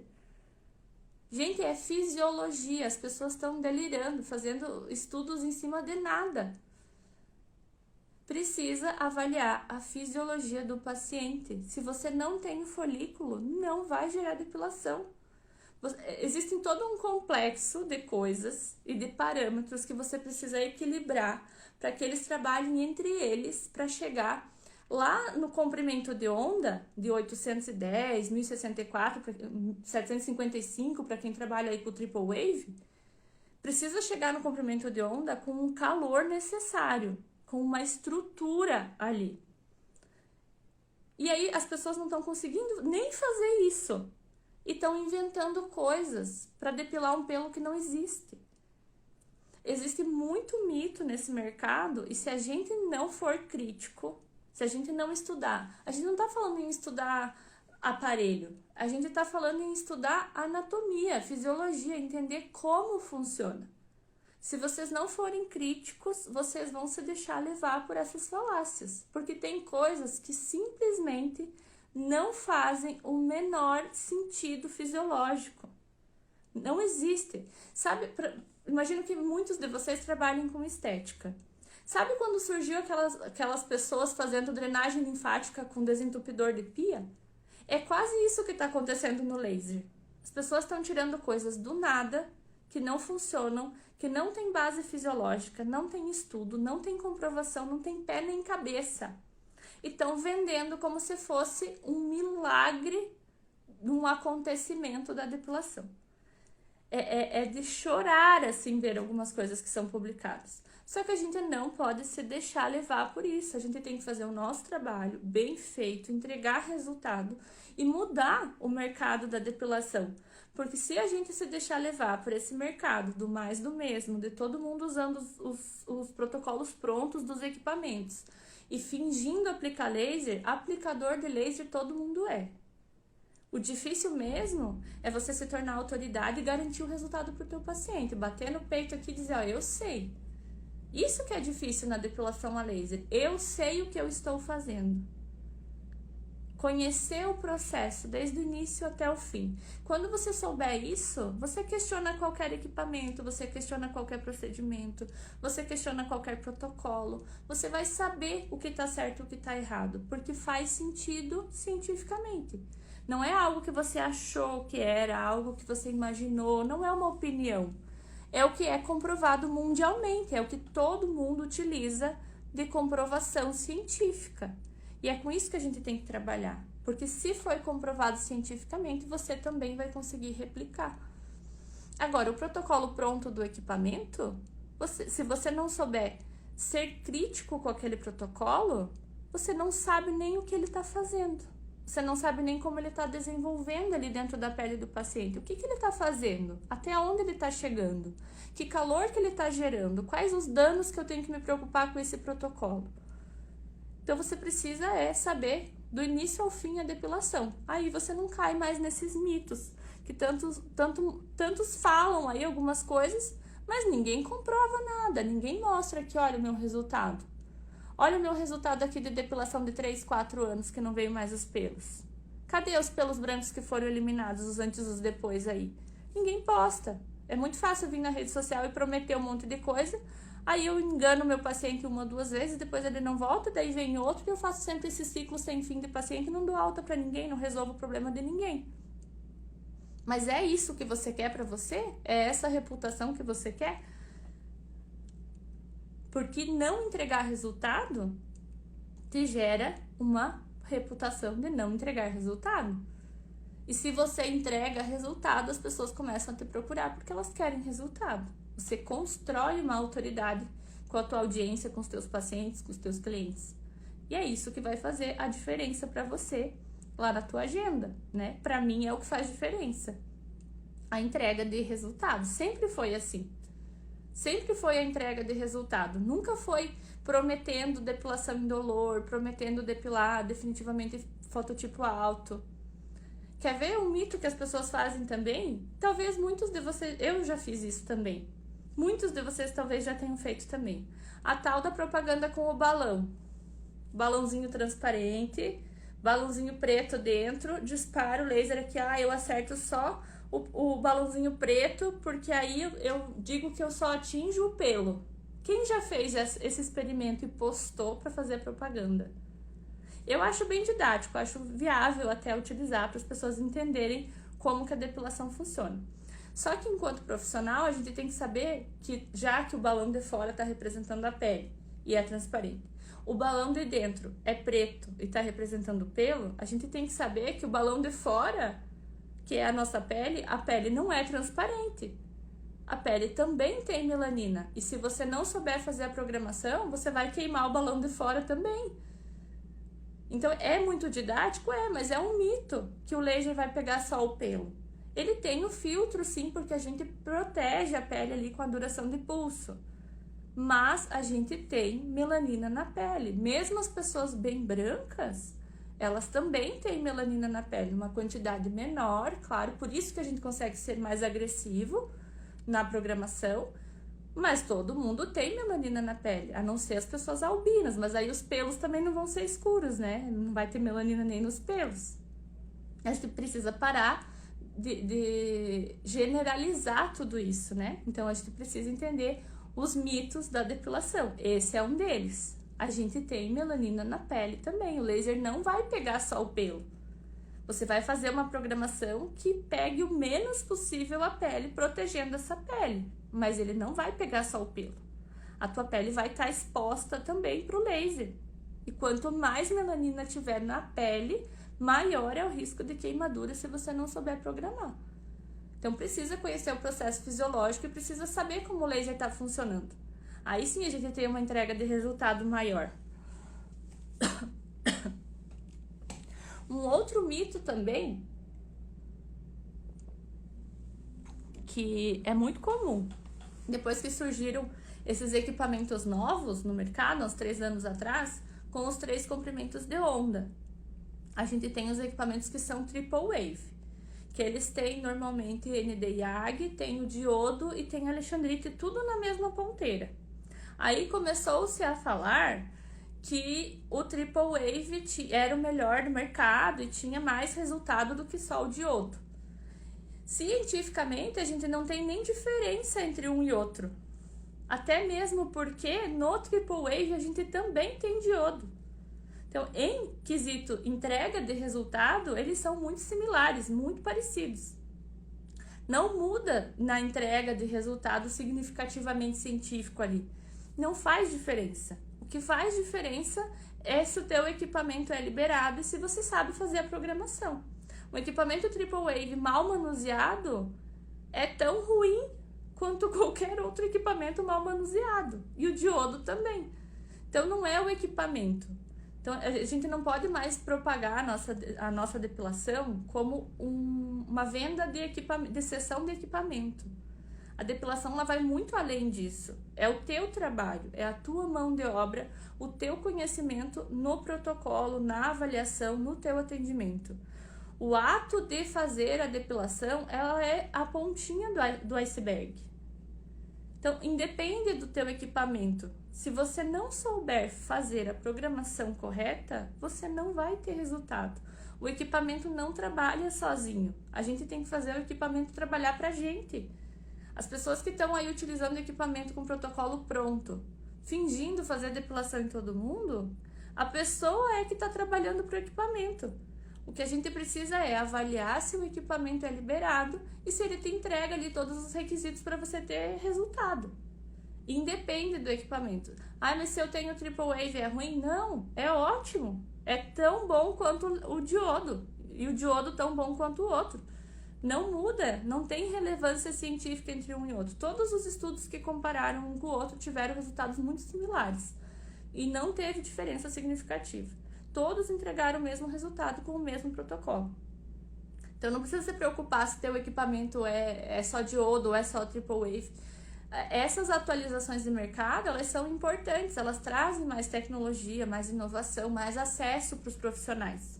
Gente, é fisiologia, as pessoas estão delirando, fazendo estudos em cima de nada. Precisa avaliar a fisiologia do paciente. Se você não tem o folículo, não vai gerar depilação. Existe todo um complexo de coisas e de parâmetros que você precisa equilibrar para que eles trabalhem entre eles para chegar lá no comprimento de onda de 810, 1064, 755 para quem trabalha aí com o triple wave, precisa chegar no comprimento de onda com um calor necessário, com uma estrutura ali. E aí as pessoas não estão conseguindo nem fazer isso e estão inventando coisas para depilar um pelo que não existe. Existe muito mito nesse mercado e se a gente não for crítico, se a gente não estudar, a gente não está falando em estudar aparelho, a gente está falando em estudar anatomia, fisiologia, entender como funciona. Se vocês não forem críticos, vocês vão se deixar levar por essas falácias, porque tem coisas que simplesmente não fazem o menor sentido fisiológico. Não existe. Sabe, imagino que muitos de vocês trabalhem com estética. Sabe quando surgiu aquelas pessoas fazendo drenagem linfática com desentupidor de pia? É quase isso que está acontecendo no laser. As pessoas estão tirando coisas do nada, que não funcionam, que não tem base fisiológica, não tem estudo, não tem comprovação, não tem pé nem cabeça. E estão vendendo como se fosse um milagre, um acontecimento da depilação. É de chorar, assim, ver algumas coisas que são publicadas. Só que a gente não pode se deixar levar por isso. A gente tem que fazer o nosso trabalho bem feito, entregar resultado e mudar o mercado da depilação. Porque se a gente se deixar levar por esse mercado do mais do mesmo, de todo mundo usando os protocolos prontos dos equipamentos e fingindo aplicar laser, aplicador de laser todo mundo é. O difícil mesmo é você se tornar autoridade e garantir o resultado para o teu paciente. Bater no peito aqui e dizer, ó, eu sei. Isso que é difícil na depilação a laser. Eu sei o que eu estou fazendo. Conhecer o processo desde o início até o fim. Quando você souber isso, você questiona qualquer equipamento, você questiona qualquer procedimento, você questiona qualquer protocolo. Você vai saber o que está certo e o que está errado, porque faz sentido cientificamente. Não é algo que você achou que era, algo que você imaginou, não é uma opinião. É o que é comprovado mundialmente, é o que todo mundo utiliza de comprovação científica. E é com isso que a gente tem que trabalhar, porque se foi comprovado cientificamente, você também vai conseguir replicar. Agora, o protocolo pronto do equipamento, se você não souber ser crítico com aquele protocolo, você não sabe nem o que ele está fazendo. Você não sabe nem como ele está desenvolvendo ali dentro da pele do paciente. O que ele está fazendo? Até onde ele está chegando? Que calor que ele está gerando? Quais os danos que eu tenho que me preocupar com esse protocolo? Então, você precisa saber do início ao fim a depilação. Aí você não cai mais nesses mitos, que tantos falam aí algumas coisas, mas ninguém comprova nada, ninguém mostra que olha o meu resultado. Olha o meu resultado aqui de depilação de 3, 4 anos que não veio mais os pelos. Cadê os pelos brancos que foram eliminados, os antes e os depois aí? Ninguém posta. É muito fácil vir na rede social e prometer um monte de coisa. Aí eu engano meu paciente 1 ou 2 vezes, depois ele não volta, daí vem outro e eu faço sempre esse ciclo sem fim de paciente e não dou alta pra ninguém, não resolvo o problema de ninguém. Mas é isso que você quer pra você? É essa reputação que você quer? Porque não entregar resultado te gera uma reputação de não entregar resultado. E se você entrega resultado, as pessoas começam a te procurar porque elas querem resultado. Você constrói uma autoridade com a tua audiência, com os teus pacientes, com os teus clientes. E é isso que vai fazer a diferença para você lá na tua agenda, né? Para mim é o que faz diferença. A entrega de resultado sempre foi assim. Sempre foi a entrega de resultado. Nunca foi prometendo depilação indolor, prometendo depilar definitivamente fototipo alto. Quer ver um mito que as pessoas fazem também? Talvez muitos de vocês... Eu já fiz isso também. Muitos de vocês talvez já tenham feito também. A tal da propaganda com o balão. Balãozinho transparente, balãozinho preto dentro, disparo o laser aqui. Eu acerto só o balãozinho preto, porque aí eu digo que eu só atinjo o pelo. Quem já fez esse experimento e postou para fazer propaganda? Eu acho bem didático, acho viável até utilizar para as pessoas entenderem como que a depilação funciona. Só que enquanto profissional, a gente tem que saber que já que o balão de fora está representando a pele e é transparente, o balão de dentro é preto e está representando o pelo, a gente tem que saber que o balão de fora, que é a nossa pele, a pele não é transparente. A pele também tem melanina. E se você não souber fazer a programação, você vai queimar o balão de fora também. Então, é muito didático? Mas é um mito que o laser vai pegar só o pelo. Ele tem o filtro, sim, porque a gente protege a pele ali com a duração de pulso. Mas a gente tem melanina na pele. Mesmo as pessoas bem brancas, elas também têm melanina na pele, uma quantidade menor, claro, por isso que a gente consegue ser mais agressivo na programação, mas todo mundo tem melanina na pele, a não ser as pessoas albinas, mas aí os pelos também não vão ser escuros, né? Não vai ter melanina nem nos pelos. A gente precisa parar de generalizar tudo isso, né? Então a gente precisa entender os mitos da depilação. Esse é um deles. A gente tem melanina na pele também. O laser não vai pegar só o pelo. Você vai fazer uma programação que pegue o menos possível a pele, protegendo essa pele. Mas ele não vai pegar só o pelo. A tua pele vai estar exposta também para o laser. E quanto mais melanina tiver na pele, maior é o risco de queimadura se você não souber programar. Então precisa conhecer o processo fisiológico e precisa saber como o laser está funcionando. Aí sim a gente tem uma entrega de resultado maior. Um outro mito também, que é muito comum, depois que surgiram esses equipamentos novos no mercado, uns 3 anos atrás, com os 3 comprimentos de onda. A gente tem os equipamentos que são triple wave, que eles têm normalmente Nd:YAG, tem o diodo e tem alexandrite, tudo na mesma ponteira. Aí começou-se a falar que o triple wave era o melhor do mercado e tinha mais resultado do que só o diodo. Cientificamente, a gente não tem nem diferença entre um e outro. Até mesmo porque no triple wave a gente também tem diodo. Então, em quesito entrega de resultado, eles são muito similares, muito parecidos. Não muda na entrega de resultado significativamente científico ali. Não faz diferença. O que faz diferença é se o teu equipamento é liberado e se você sabe fazer a programação. O equipamento triple wave mal manuseado é tão ruim quanto qualquer outro equipamento mal manuseado. E o diodo também. Então, não é o equipamento. Então, a gente não pode mais propagar a nossa depilação como uma venda de sessão de equipamento. A depilação ela vai muito além disso. É o teu trabalho, é a tua mão de obra, o teu conhecimento no protocolo, na avaliação, no teu atendimento. O ato de fazer a depilação, ela é a pontinha do iceberg. Então, independe do teu equipamento. Se você não souber fazer a programação correta, você não vai ter resultado. O equipamento não trabalha sozinho. A gente tem que fazer o equipamento trabalhar pra gente. As pessoas que estão aí utilizando equipamento com protocolo pronto, fingindo fazer depilação em todo mundo, a pessoa é que está trabalhando para o equipamento. O que a gente precisa é avaliar se o equipamento é liberado e se ele te entrega ali todos os requisitos para você ter resultado. Independe do equipamento. Ah, mas se eu tenho triple wave é ruim? Não, é ótimo. É tão bom quanto o diodo. E o diodo tão bom quanto o outro. Não muda, não tem relevância científica entre um e outro. Todos os estudos que compararam um com o outro tiveram resultados muito similares. E não teve diferença significativa. Todos entregaram o mesmo resultado com o mesmo protocolo. Então não precisa se preocupar se teu equipamento é só diodo ou é só triple wave. Essas atualizações de mercado, elas são importantes, elas trazem mais tecnologia, mais inovação, mais acesso para os profissionais.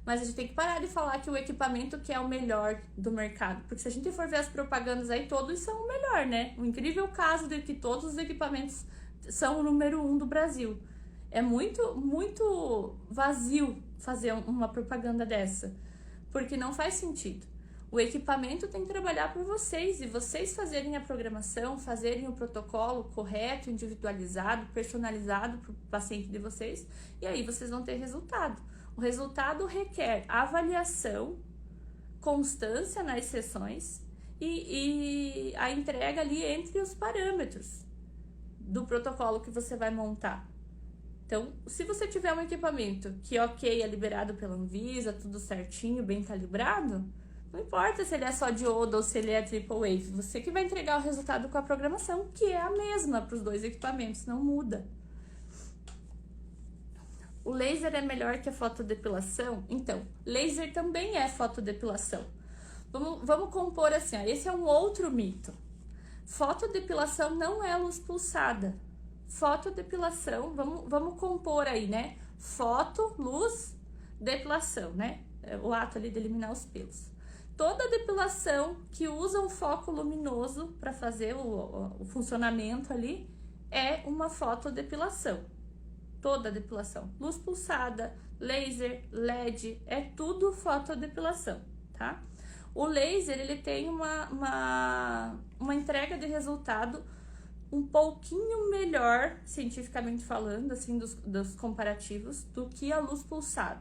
Mas a gente tem que parar de falar que o equipamento que é o melhor do mercado. Porque se a gente for ver as propagandas aí, todos são o melhor, né? O incrível caso de que todos os equipamentos são o número 1 do Brasil. É muito, muito vazio fazer uma propaganda dessa. Porque não faz sentido. O equipamento tem que trabalhar para vocês. E vocês fazerem a programação, fazerem o protocolo correto, individualizado, personalizado para o paciente de vocês. E aí vocês vão ter resultado. O resultado requer avaliação, constância nas sessões e a entrega ali entre os parâmetros do protocolo que você vai montar. Então, se você tiver um equipamento que, ok, é liberado pela Anvisa, tudo certinho, bem calibrado, não importa se ele é só diodo ou se ele é triple wave, você que vai entregar o resultado com a programação, que é a mesma para os dois equipamentos, não muda. O laser é melhor que a fotodepilação? Então, laser também é fotodepilação. Vamos compor assim, ó, esse é um outro mito. Fotodepilação não é luz pulsada. Fotodepilação, vamos compor aí, né? Foto, luz, depilação, né? O ato ali de eliminar os pelos. Toda depilação que usa um foco luminoso para fazer o funcionamento ali é uma fotodepilação. Toda depilação. Luz pulsada, laser, LED, é tudo fotodepilação, tá? O laser, ele tem uma entrega de resultado um pouquinho melhor, cientificamente falando, assim, dos comparativos, do que a luz pulsada.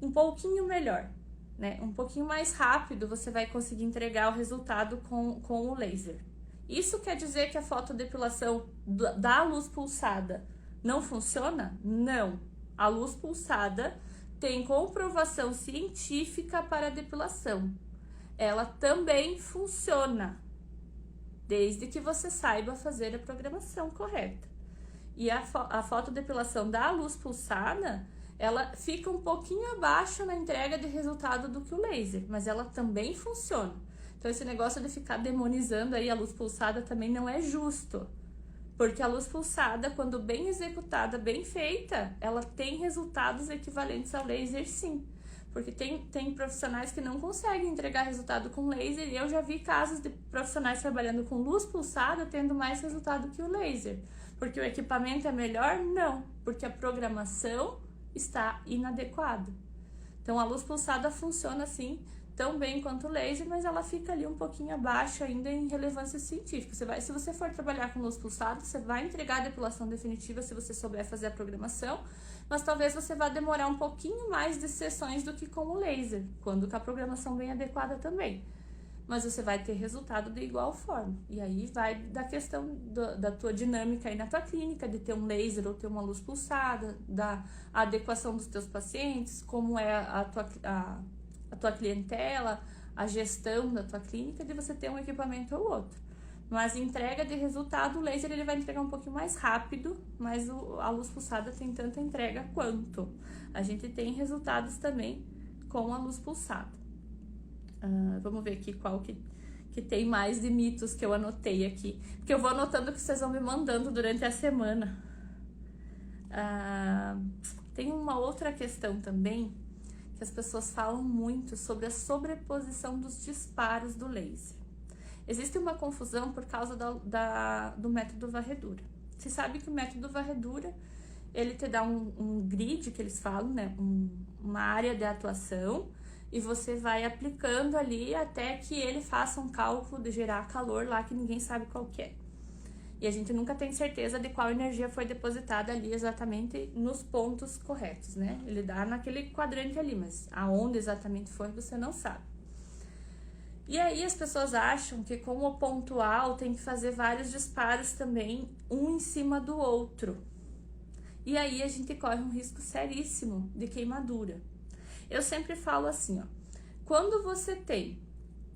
Um pouquinho melhor, né? Um pouquinho mais rápido você vai conseguir entregar o resultado com o laser. Isso quer dizer que a fotodepilação da luz pulsada não funciona? Não. A luz pulsada tem comprovação científica para a depilação. Ela também funciona, desde que você saiba fazer a programação correta. E a fotodepilação da luz pulsada, ela fica um pouquinho abaixo na entrega de resultado do que o laser, mas ela também funciona. Então esse negócio de ficar demonizando aí a luz pulsada também não é justo. Porque a luz pulsada, quando bem executada, bem feita, ela tem resultados equivalentes ao laser, sim. Porque tem profissionais que não conseguem entregar resultado com laser, e eu já vi casos de profissionais trabalhando com luz pulsada tendo mais resultado que o laser. Porque o equipamento é melhor? Não, porque a programação está inadequada. Então a luz pulsada funciona assim, tão bem quanto o laser, mas ela fica ali um pouquinho abaixo ainda em relevância científica. Se você for trabalhar com luz pulsada, você vai entregar a depilação definitiva se você souber fazer a programação, mas talvez você vá demorar um pouquinho mais de sessões do que com o laser, quando com a programação bem adequada também. Mas você vai ter resultado de igual forma. E aí vai da questão da tua dinâmica aí na tua clínica, de ter um laser ou ter uma luz pulsada, da adequação dos teus pacientes, como é a tua clientela, a gestão da tua clínica, de você ter um equipamento ou outro. Mas entrega de resultado, o laser ele vai entregar um pouquinho mais rápido, mas a luz pulsada tem tanta entrega quanto. A gente tem resultados também com a luz pulsada. Vamos ver aqui qual que tem mais de mitos que eu anotei aqui. Porque eu vou anotando o que vocês vão me mandando durante a semana. Tem uma outra questão também, que as pessoas falam muito sobre a sobreposição dos disparos do laser. Existe uma confusão por causa do método varredura. Você sabe que o método varredura, ele te dá um grid, que eles falam, né? Uma área de atuação, e você vai aplicando ali até que ele faça um cálculo de gerar calor lá que ninguém sabe qual que é. E a gente nunca tem certeza de qual energia foi depositada ali exatamente nos pontos corretos, né? Ele dá naquele quadrante ali, mas aonde exatamente foi você não sabe. E aí as pessoas acham que com o pontual tem que fazer vários disparos também, um em cima do outro. E aí a gente corre um risco seríssimo de queimadura. Eu sempre falo assim, ó, quando você tem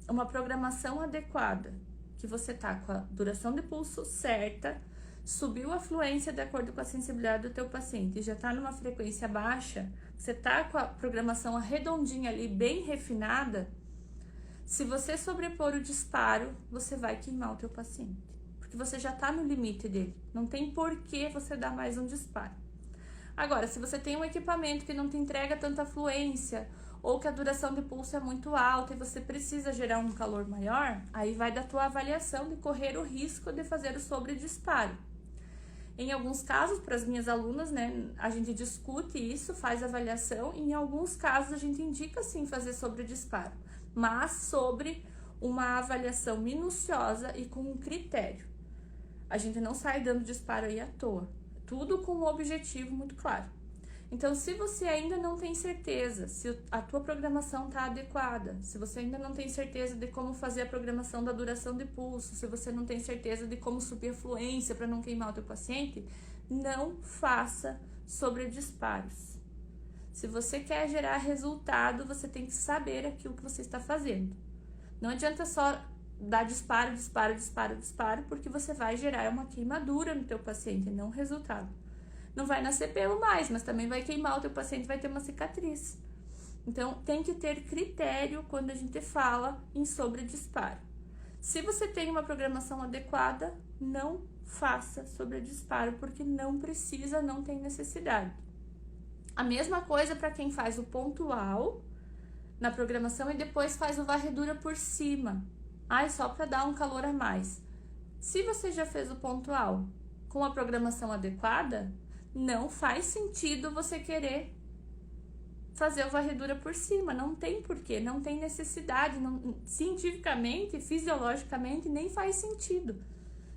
uma programação adequada, que você tá com a duração de pulso certa, subiu a fluência de acordo com a sensibilidade do teu paciente e já tá numa frequência baixa, você tá com a programação arredondinha ali, bem refinada, se você sobrepor o disparo, você vai queimar o teu paciente, porque você já tá no limite dele, não tem por que você dar mais um disparo. Agora, se você tem um equipamento que não te entrega tanta fluência, ou que a duração de pulso é muito alta e você precisa gerar um calor maior, aí vai da tua avaliação de correr o risco de fazer o sobredisparo. Em alguns casos, para as minhas alunas, né, a gente discute isso, faz avaliação, e em alguns casos a gente indica sim fazer sobredisparo, mas sobre uma avaliação minuciosa e com um critério. A gente não sai dando disparo aí à toa. Tudo com um objetivo muito claro. Então, se você ainda não tem certeza se a tua programação está adequada, se você ainda não tem certeza de como fazer a programação da duração de pulso, se você não tem certeza de como subir a fluência para não queimar o teu paciente, não faça sobredisparos. Se você quer gerar resultado, você tem que saber aquilo que você está fazendo. Não adianta só dar disparo, porque você vai gerar uma queimadura no teu paciente, não resultado. Não vai nascer pelo mais, mas também vai queimar o teu paciente, vai ter uma cicatriz. Então, tem que ter critério quando a gente fala em sobredisparo. Se você tem uma programação adequada, não faça sobredisparo, porque não precisa, não tem necessidade. A mesma coisa para quem faz o pontual na programação e depois faz o varredura por cima. Só para dar um calor a mais. Se você já fez o pontual com a programação adequada, não faz sentido você querer fazer a varredura por cima. Não tem porquê, não tem necessidade, cientificamente, fisiologicamente, nem faz sentido.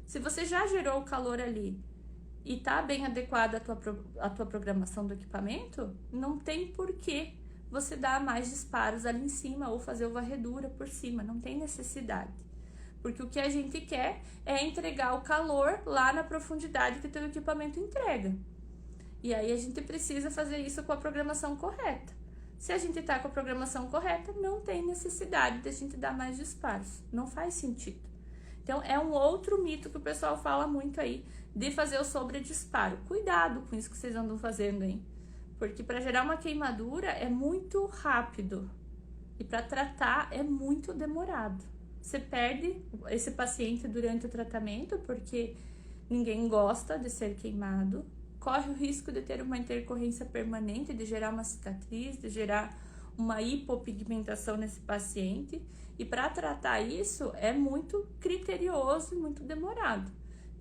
Se você já gerou o calor ali e tá bem adequada a tua programação do equipamento, não tem porquê você dar mais disparos ali em cima ou fazer o varredura por cima, não tem necessidade. Porque o que a gente quer é entregar o calor lá na profundidade que o teu equipamento entrega. E aí a gente precisa fazer isso com a programação correta. Se a gente tá com a programação correta, não tem necessidade de a gente dar mais disparos, não faz sentido. Então é um outro mito que o pessoal fala muito aí, de fazer o sobredisparo. Cuidado com isso que vocês andam fazendo, hein? Porque para gerar uma queimadura é muito rápido e para tratar é muito demorado. Você perde esse paciente durante o tratamento porque ninguém gosta de ser queimado, corre o risco de ter uma intercorrência permanente, de gerar uma cicatriz, de gerar uma hipopigmentação nesse paciente. E para tratar isso é muito criterioso e muito demorado.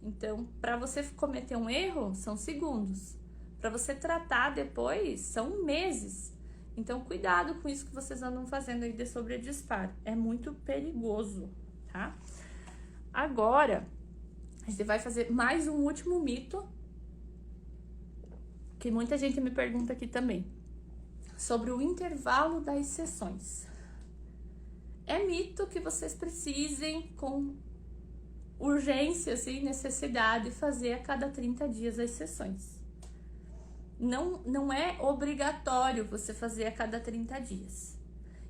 Então, para você cometer um erro, são segundos. Para você tratar depois, são meses. Então, cuidado com isso que vocês andam fazendo aí de sobredisparo. É muito perigoso, tá? Agora, a gente vai fazer mais um último mito, que muita gente me pergunta aqui também, sobre o intervalo das sessões. É mito que vocês precisem, com urgência, assim, necessidade, fazer a cada 30 dias as sessões. Não é obrigatório você fazer a cada 30 dias.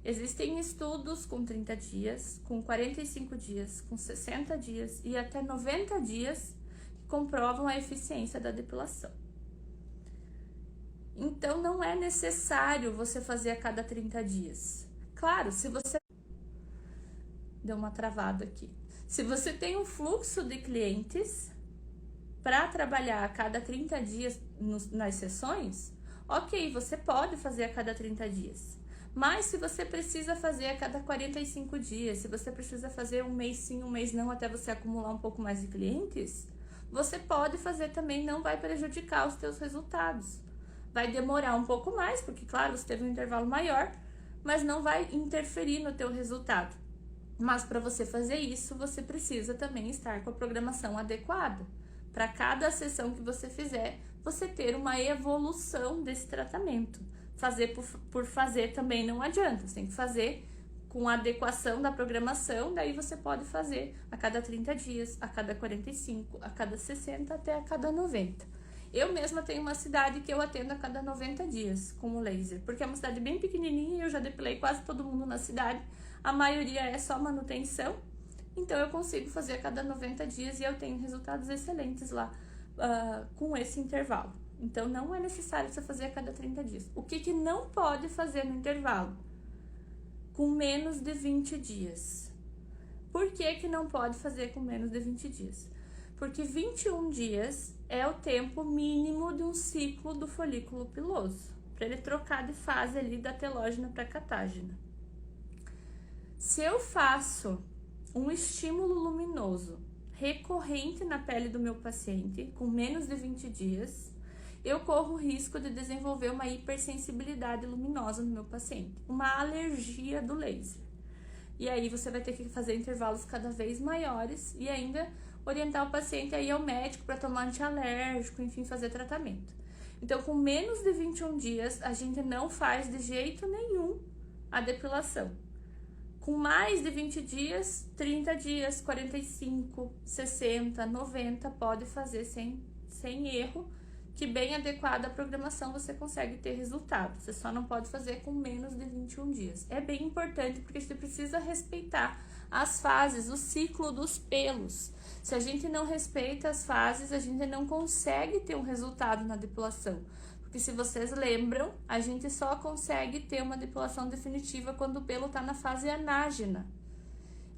Existem estudos com 30 dias, com 45 dias, com 60 dias e até 90 dias que comprovam a eficiência da depilação. Então, não é necessário você fazer a cada 30 dias. Claro, se você... Deu uma travada aqui. Se você tem um fluxo de clientes para trabalhar a cada 30 dias nas sessões, ok, você pode fazer a cada 30 dias. Mas se você precisa fazer a cada 45 dias, se você precisa fazer um mês sim, um mês não, até você acumular um pouco mais de clientes, você pode fazer também, não vai prejudicar os teus resultados. Vai demorar um pouco mais, porque claro, você teve um intervalo maior, mas não vai interferir no teu resultado. Mas para você fazer isso, você precisa também estar com a programação adequada. Para cada sessão que você fizer, você ter uma evolução desse tratamento. Fazer por fazer também não adianta, você tem que fazer com a adequação da programação, daí você pode fazer a cada 30 dias, a cada 45, a cada 60, até a cada 90. Eu mesma tenho uma cidade que eu atendo a cada 90 dias com o laser, porque é uma cidade bem pequenininha e eu já depilei quase todo mundo na cidade, a maioria é só manutenção, então eu consigo fazer a cada 90 dias e eu tenho resultados excelentes lá com esse intervalo. Então não é necessário você fazer a cada 30 dias. O que não pode fazer no intervalo? Com menos de 20 dias. Por que não pode fazer com menos de 20 dias? Porque 21 dias é o tempo mínimo de um ciclo do folículo piloso, para ele trocar de fase ali da telógena para catágena. Se eu faço um estímulo luminoso recorrente na pele do meu paciente, com menos de 20 dias, eu corro o risco de desenvolver uma hipersensibilidade luminosa no meu paciente, uma alergia do laser. E aí você vai ter que fazer intervalos cada vez maiores e ainda orientar o paciente aí ao médico para tomar antialérgico, enfim, fazer tratamento. Então, com menos de 21 dias, a gente não faz de jeito nenhum a depilação. Com mais de 20 dias, 30 dias, 45, 60, 90, pode fazer sem erro, que bem adequada à programação você consegue ter resultado. Você só não pode fazer com menos de 21 dias. É bem importante porque você precisa respeitar as fases, o ciclo dos pelos. Se a gente não respeita as fases, a gente não consegue ter um resultado na depilação. Porque se vocês lembram, a gente só consegue ter uma depilação definitiva quando o pelo está na fase anágena.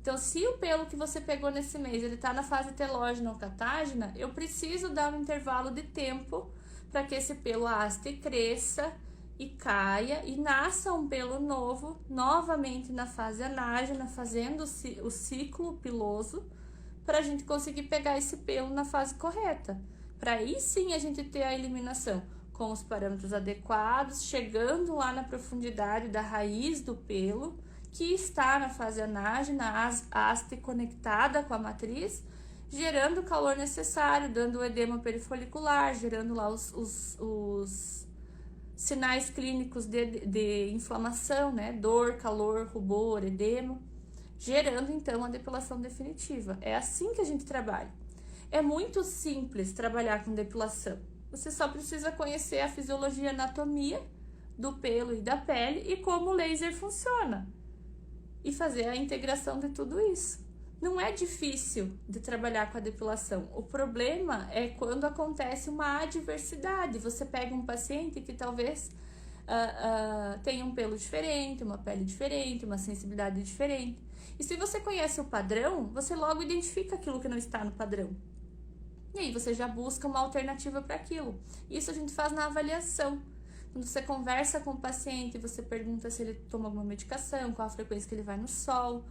Então, se o pelo que você pegou nesse mês, ele está na fase telógena ou catágena, eu preciso dar um intervalo de tempo para que esse pelo haste cresça e caia e nasça um pelo novo, novamente na fase anágena, fazendo o ciclo piloso, para a gente conseguir pegar esse pelo na fase correta. Para aí sim a gente ter a eliminação. com os parâmetros adequados, chegando lá na profundidade da raiz do pelo, que está na fase anágena, a haste conectada com a matriz, gerando o calor necessário, dando o edema perifolicular, gerando lá os sinais clínicos de inflamação, né? Dor, calor, rubor, edema, gerando então a depilação definitiva. É assim que a gente trabalha. É muito simples trabalhar com depilação. Você só precisa conhecer a fisiologia e anatomia do pelo e da pele e como o laser funciona. E fazer a integração de tudo isso. Não é difícil de trabalhar com a depilação. O problema é quando acontece uma adversidade. Você pega um paciente que talvez tenha um pelo diferente, uma pele diferente, uma sensibilidade diferente. E se você conhece o padrão, você logo identifica aquilo que não está no padrão. E aí você já busca uma alternativa para aquilo. Isso a gente faz na avaliação. Quando você conversa com o paciente, você pergunta se ele toma alguma medicação, qual a frequência que ele vai no sol,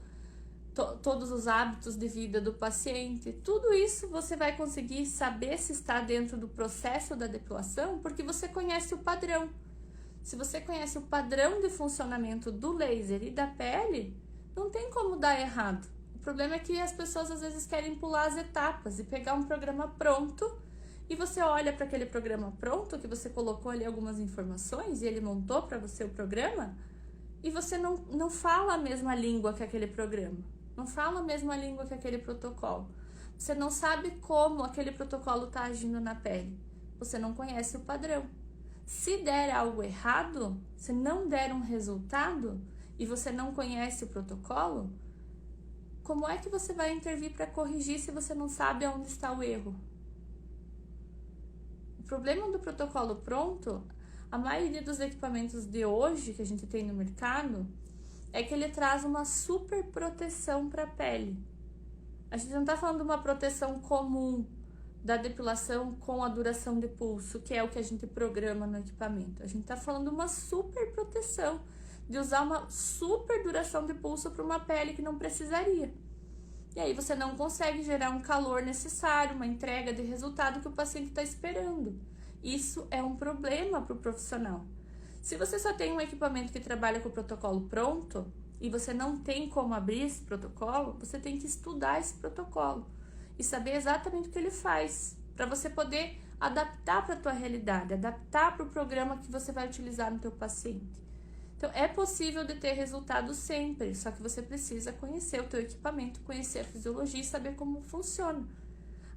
todos os hábitos de vida do paciente. Tudo isso você vai conseguir saber se está dentro do processo da depilação, porque você conhece o padrão. Se você conhece o padrão de funcionamento do laser e da pele, não tem como dar errado. O problema é que as pessoas às vezes querem pular as etapas e pegar um programa pronto. E você olha para aquele programa pronto, que você colocou ali algumas informações e ele montou para você o programa, e você não fala a mesma língua que aquele programa, não fala a mesma língua que aquele protocolo. Você não sabe como aquele protocolo está agindo na pele, você não conhece o padrão. Se der algo errado, se não der um resultado e você não conhece o protocolo, como é que você vai intervir para corrigir se você não sabe onde está o erro? O problema do protocolo pronto, a maioria dos equipamentos de hoje que a gente tem no mercado, é que ele traz uma super proteção para a pele. A gente não está falando de uma proteção comum da depilação com a duração de pulso, que é o que a gente programa no equipamento. A gente está falando de uma super proteção, de usar uma super duração de pulso para uma pele que não precisaria. E aí você não consegue gerar um calor necessário, uma entrega de resultado que o paciente está esperando. Isso é um problema para o profissional. Se você só tem um equipamento que trabalha com o protocolo pronto e você não tem como abrir esse protocolo, você tem que estudar esse protocolo e saber exatamente o que ele faz, para você poder adaptar para a tua realidade, adaptar para o programa que você vai utilizar no teu paciente. Então, é possível de ter resultado sempre, só que você precisa conhecer o teu equipamento, conhecer a fisiologia e saber como funciona.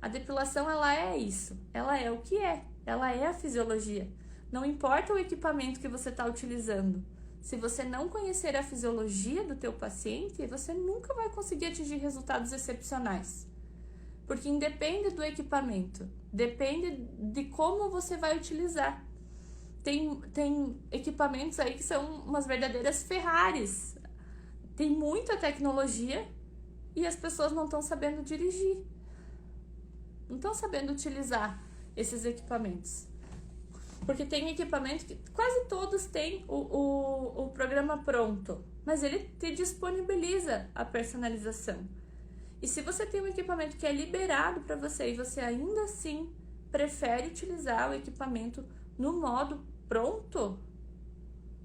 A depilação, ela é isso, ela é o que é, ela é a fisiologia. Não importa o equipamento que você está utilizando, se você não conhecer a fisiologia do teu paciente, você nunca vai conseguir atingir resultados excepcionais. Porque independe do equipamento, depende de como você vai utilizar. Tem equipamentos aí que são umas verdadeiras Ferraris. Tem muita tecnologia e as pessoas não estão sabendo dirigir. Não estão sabendo utilizar esses equipamentos. Porque tem equipamento que quase todos têm o programa pronto, mas ele te disponibiliza a personalização. E se você tem um equipamento que é liberado para você e você ainda assim prefere utilizar o equipamento no modo pronto,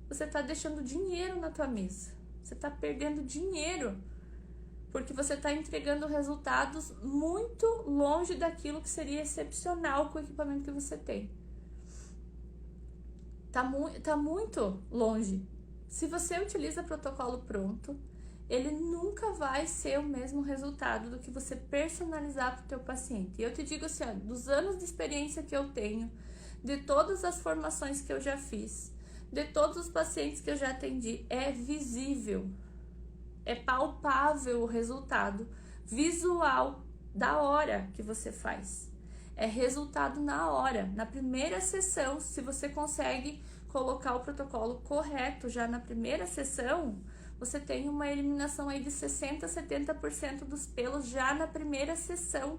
você está deixando dinheiro na tua mesa. Você está perdendo dinheiro, porque você está entregando resultados muito longe daquilo que seria excepcional com o equipamento que você tem. Tá muito longe. Se você utiliza protocolo pronto, ele nunca vai ser o mesmo resultado do que você personalizar para o teu paciente. E eu te digo assim, ó, dos anos de experiência que eu tenho, de todas as formações que eu já fiz, de todos os pacientes que eu já atendi, é visível, é palpável o resultado visual da hora que você faz. É resultado na hora, na primeira sessão. Se você consegue colocar o protocolo correto já na primeira sessão, você tem uma eliminação aí de 60% a 70% dos pelos já na primeira sessão.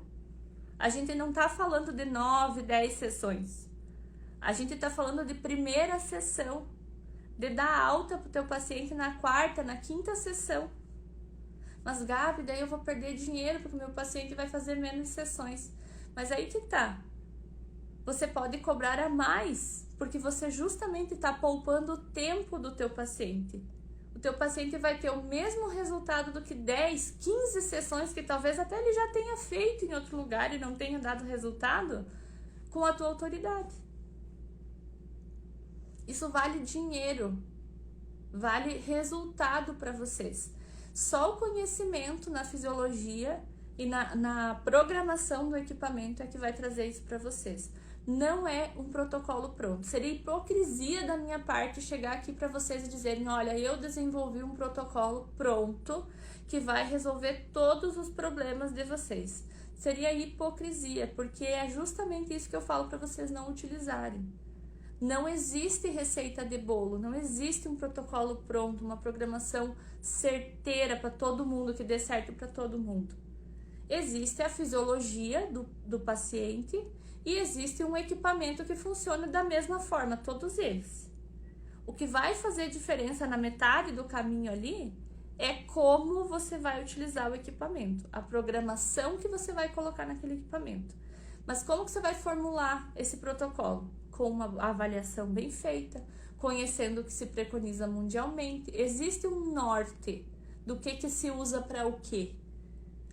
A gente não tá falando de 9, 10 sessões. A gente tá falando de primeira sessão, de dar alta pro teu paciente na quarta, na quinta sessão. Mas, Gabi, daí eu vou perder dinheiro porque o meu paciente vai fazer menos sessões. Mas aí que tá. Você pode cobrar a mais porque você justamente está poupando o tempo do teu paciente. O teu paciente vai ter o mesmo resultado do que 10, 15 sessões que talvez até ele já tenha feito em outro lugar e não tenha dado resultado com a tua autoridade. Isso vale dinheiro, vale resultado para vocês. Só o conhecimento na fisiologia e na programação do equipamento é que vai trazer isso para vocês. Não é um protocolo pronto. Seria hipocrisia da minha parte chegar aqui para vocês e dizerem, olha, eu desenvolvi um protocolo pronto que vai resolver todos os problemas de vocês. Seria hipocrisia, porque é justamente isso que eu falo para vocês não utilizarem. Não existe receita de bolo, não existe um protocolo pronto, uma programação certeira para todo mundo, que dê certo para todo mundo. Existe a fisiologia do paciente e existe um equipamento que funciona da mesma forma, todos eles. O que vai fazer diferença na metade do caminho ali é como você vai utilizar o equipamento, a programação que você vai colocar naquele equipamento. Mas como que você vai formular esse protocolo? Com uma avaliação bem feita, conhecendo o que se preconiza mundialmente. Existe um norte do que se usa para o quê?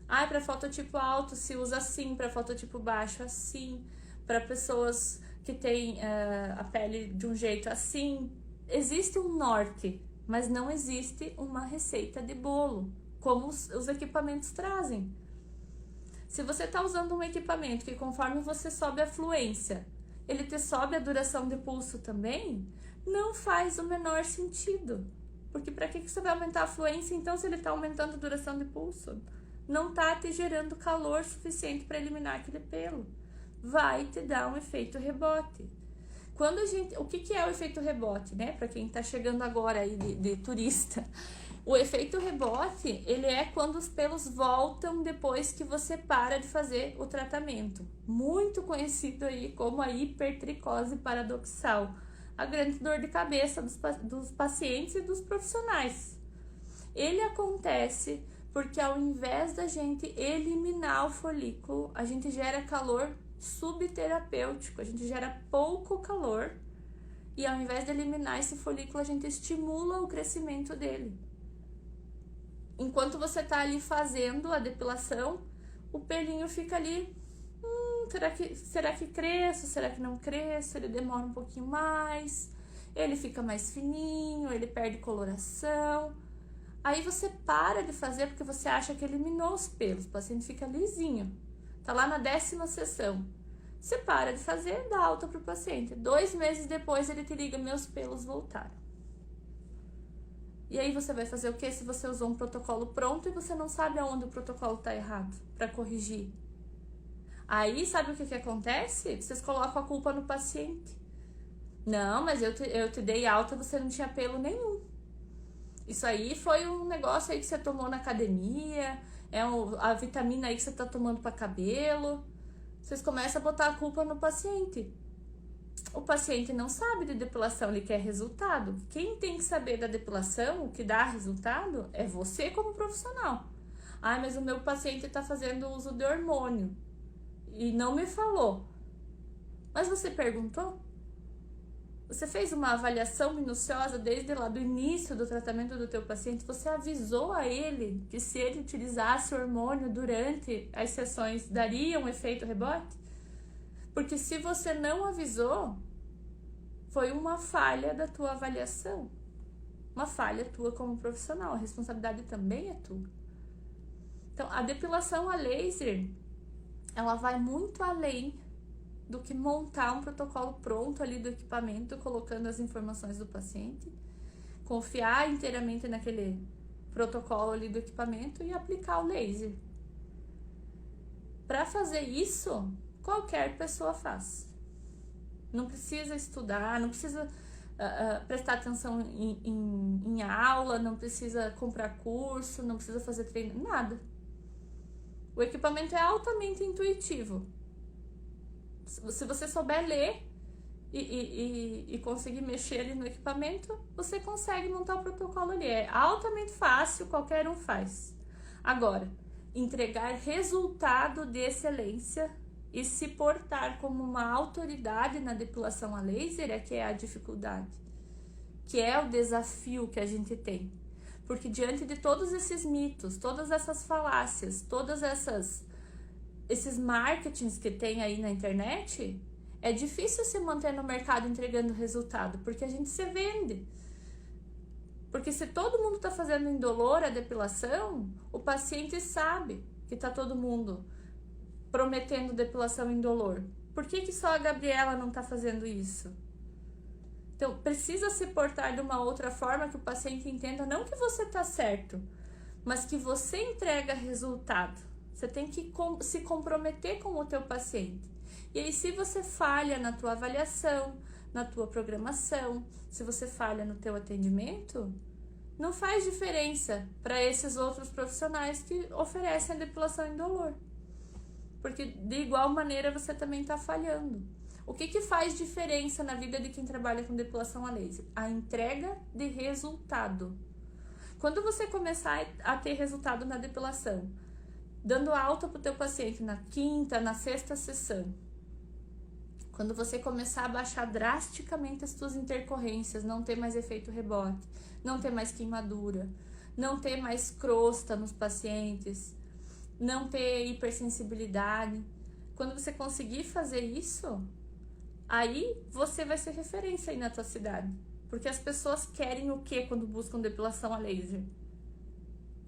Para fototipo alto se usa assim, para fototipo baixo assim, para pessoas que têm a pele de um jeito assim. Existe um norte, mas não existe uma receita de bolo, como os equipamentos trazem. Se você está usando um equipamento que conforme você sobe a fluência, ele te sobe a duração de pulso também, não faz o menor sentido. Porque para que você vai aumentar a fluência então se ele está aumentando a duração de pulso? Não está te gerando calor suficiente para eliminar aquele pelo. Vai te dar um efeito rebote. O que é o efeito rebote, né? Para quem está chegando agora aí de turista. O efeito rebote, ele é quando os pelos voltam depois que você para de fazer o tratamento. Muito conhecido aí como a hipertricose paradoxal. A grande dor de cabeça dos pacientes e dos profissionais. Ele acontece porque ao invés da gente eliminar o folículo, a gente gera calor subterapêutico, a gente gera pouco calor e ao invés de eliminar esse folículo, a gente estimula o crescimento dele. Enquanto você tá ali fazendo a depilação, o pelinho fica ali, será que cresce, será que não cresce, ele demora um pouquinho mais, ele fica mais fininho, ele perde coloração. Aí você para de fazer porque você acha que eliminou os pelos, o paciente fica lisinho, tá lá na 10ª sessão. Você para de fazer, dá alta pro paciente. 2 meses depois ele te liga, meus pelos voltaram. E aí você vai fazer o que se você usou um protocolo pronto e você não sabe aonde o protocolo tá errado para corrigir? Aí sabe o que acontece? Vocês colocam a culpa no paciente. Não, mas eu te dei alta, você não tinha pelo nenhum. Isso aí foi um negócio aí que você tomou na academia, a vitamina aí que você tá tomando para cabelo. Vocês começam a botar a culpa no paciente. O paciente não sabe de depilação, ele quer resultado. Quem tem que saber da depilação, o que dá resultado, é você como profissional. Mas o meu paciente está fazendo uso de hormônio e não me falou. Mas você perguntou? Você fez uma avaliação minuciosa desde lá do início do tratamento do teu paciente? Você avisou a ele que se ele utilizasse o hormônio durante as sessões, daria um efeito rebote? Porque se você não avisou, foi uma falha da tua avaliação. Uma falha tua como profissional. A responsabilidade também é tua. Então, a depilação a laser, ela vai muito além do que montar um protocolo pronto ali do equipamento, colocando as informações do paciente, confiar inteiramente naquele protocolo ali do equipamento e aplicar o laser. Para fazer isso, qualquer pessoa faz. Não precisa estudar, não precisa prestar atenção em aula, não precisa comprar curso, não precisa fazer treino, nada. O equipamento é altamente intuitivo. Se você souber ler e conseguir mexer ali no equipamento, você consegue montar o protocolo ali. É altamente fácil, qualquer um faz. Agora, entregar resultado de excelência, e se portar como uma autoridade na depilação a laser é que é a dificuldade, que é o desafio que a gente tem. Porque diante de todos esses mitos, todas essas falácias, esses marketings que tem aí na internet, é difícil se manter no mercado entregando resultado, porque a gente se vende. Porque se todo mundo está fazendo indolor a depilação, o paciente sabe que está todo mundo prometendo depilação indolor. Por que só a Gabriela não está fazendo isso? Então, precisa se portar de uma outra forma que o paciente entenda, não que você está certo, mas que você entrega resultado. Você tem que se comprometer com o teu paciente. E aí, se você falha na tua avaliação, na tua programação, se você falha no teu atendimento, não faz diferença para esses outros profissionais que oferecem a depilação indolor. Porque de igual maneira você também está falhando. O que faz diferença na vida de quem trabalha com depilação a laser? A entrega de resultado. Quando você começar a ter resultado na depilação, dando alta para o teu paciente na quinta, na sexta sessão, quando você começar a baixar drasticamente as tuas intercorrências, não ter mais efeito rebote, não ter mais queimadura, não ter mais crosta nos pacientes, não ter hipersensibilidade, quando você conseguir fazer isso, aí você vai ser referência aí na tua cidade. Porque as pessoas querem o que quando buscam depilação a laser?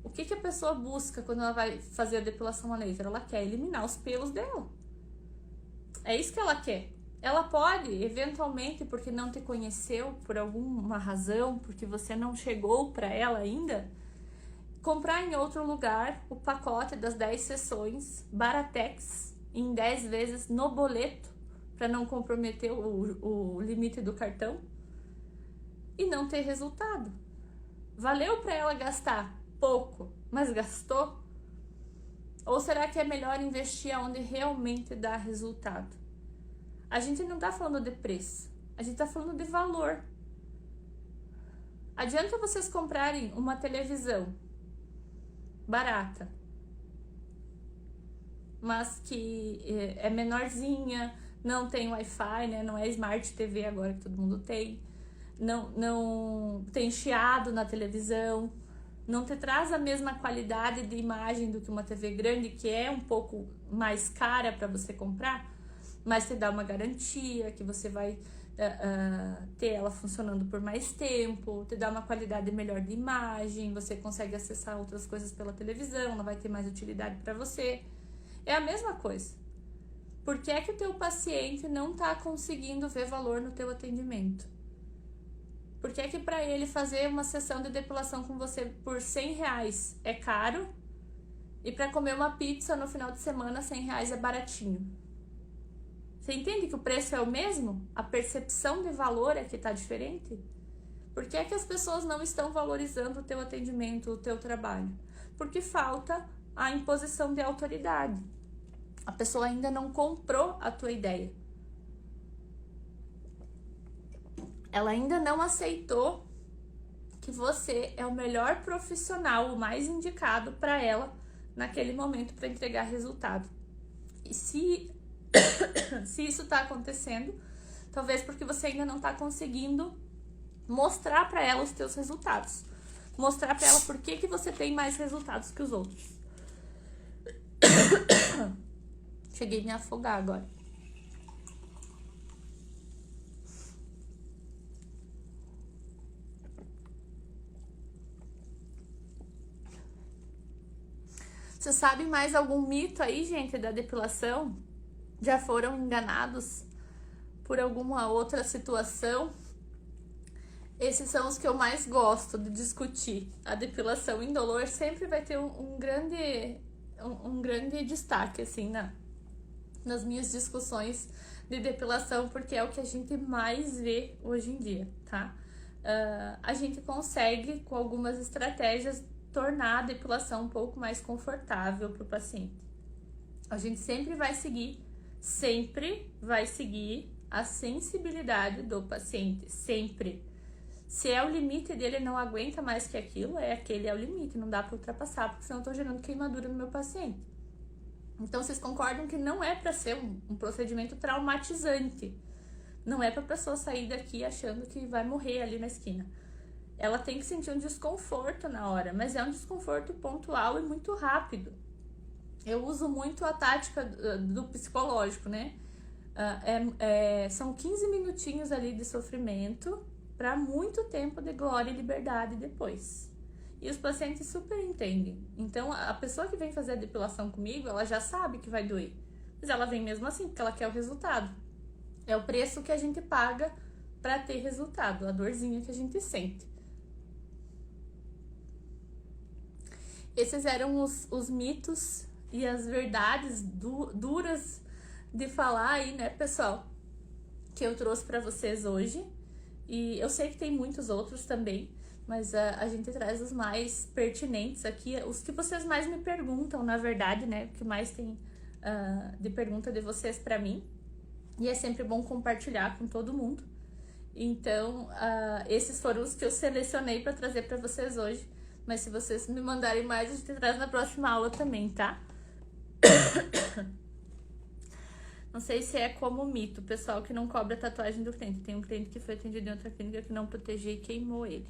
O que a pessoa busca quando ela vai fazer a depilação a laser? Ela quer eliminar os pelos dela. É isso que ela quer. Ela pode, eventualmente, porque não te conheceu por alguma razão, porque você não chegou para ela ainda, comprar em outro lugar o pacote das 10 sessões, Baratex, em 10 vezes no boleto, para não comprometer o limite do cartão, e não ter resultado. Valeu para ela gastar pouco, mas gastou? Ou será que é melhor investir onde realmente dá resultado? A gente não tá falando de preço, a gente tá falando de valor. Adianta vocês comprarem uma televisão barata, mas que é menorzinha, não tem Wi-Fi, né? Não é Smart TV agora que todo mundo tem, não tem chiado na televisão, não te traz a mesma qualidade de imagem do que uma TV grande, que é um pouco mais cara para você comprar, mas te dá uma garantia que você vai ter ela funcionando por mais tempo, te dá uma qualidade melhor de imagem, você consegue acessar outras coisas pela televisão, ela vai ter mais utilidade para você. É a mesma coisa. Por que é que o teu paciente não está conseguindo ver valor no teu atendimento? Por que é que para ele fazer uma sessão de depilação com você por R$100 é caro e para comer uma pizza no final de semana R$100 é baratinho? Você entende que o preço é o mesmo? A percepção de valor é que está diferente? Por que é que as pessoas não estão valorizando o teu atendimento, o teu trabalho? Porque falta a imposição de autoridade. A pessoa ainda não comprou a tua ideia. Ela ainda não aceitou que você é o melhor profissional, o mais indicado para ela naquele momento para entregar resultado. E se isso está acontecendo, talvez porque você ainda não está conseguindo mostrar para ela os teus resultados. Mostrar para ela por que você tem mais resultados que os outros. Cheguei a me afogar agora. Você sabe mais algum mito aí, gente, da depilação? Já foram enganados por alguma outra situação? Esses são os que eu mais gosto de discutir. A depilação indolor sempre vai ter um grande destaque, assim, nas minhas discussões de depilação, porque é o que a gente mais vê hoje em dia, tá? A gente consegue, com algumas estratégias, tornar a depilação um pouco mais confortável para o paciente. A gente sempre vai seguir a sensibilidade do paciente, sempre. Se é o limite dele, ele não aguenta mais que aquilo, aquele é o limite, não dá para ultrapassar, porque senão eu tô gerando queimadura no meu paciente. Então, vocês concordam que não é para ser um procedimento traumatizante. Não é para a pessoa sair daqui achando que vai morrer ali na esquina. Ela tem que sentir um desconforto na hora, mas é um desconforto pontual e muito rápido. Eu uso muito a tática do psicológico, né? São 15 minutinhos ali de sofrimento para muito tempo de glória e liberdade depois. E os pacientes super entendem. Então, a pessoa que vem fazer a depilação comigo, ela já sabe que vai doer. Mas ela vem mesmo assim, porque ela quer o resultado. É o preço que a gente paga para ter resultado, a dorzinha que a gente sente. Esses eram os mitos e as verdades duras de falar aí, né, pessoal? Que eu trouxe para vocês hoje. E eu sei que tem muitos outros também, mas a gente traz os mais pertinentes aqui, os que vocês mais me perguntam, na verdade, né? O que mais tem de pergunta de vocês para mim. E é sempre bom compartilhar com todo mundo. Então, esses foram os que eu selecionei para trazer para vocês hoje. Mas se vocês me mandarem mais, a gente traz na próxima aula também, tá? Não sei se é como mito, pessoal que não cobra a tatuagem do cliente. Tem um cliente que foi atendido em outra clínica que não protegeu e queimou ele.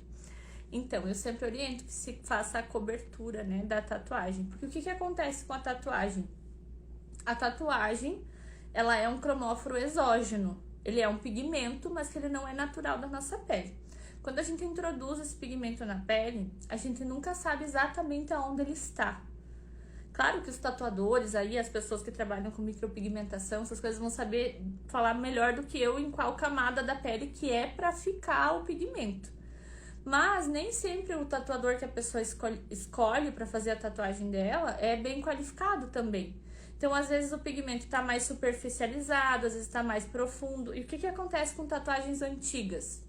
Então, eu sempre oriento que se faça a cobertura, né, da tatuagem. Porque o que acontece com a tatuagem? A tatuagem, ela é um cromóforo exógeno. Ele é um pigmento, mas que ele não é natural da nossa pele. Quando a gente introduz esse pigmento na pele, a gente nunca sabe exatamente aonde ele está. Claro que os tatuadores aí, as pessoas que trabalham com micropigmentação, essas coisas vão saber falar melhor do que eu em qual camada da pele que é para ficar o pigmento. Mas nem sempre o tatuador que a pessoa escolhe para fazer a tatuagem dela é bem qualificado também. Então, às vezes o pigmento está mais superficializado, às vezes está mais profundo. E o que acontece com tatuagens antigas?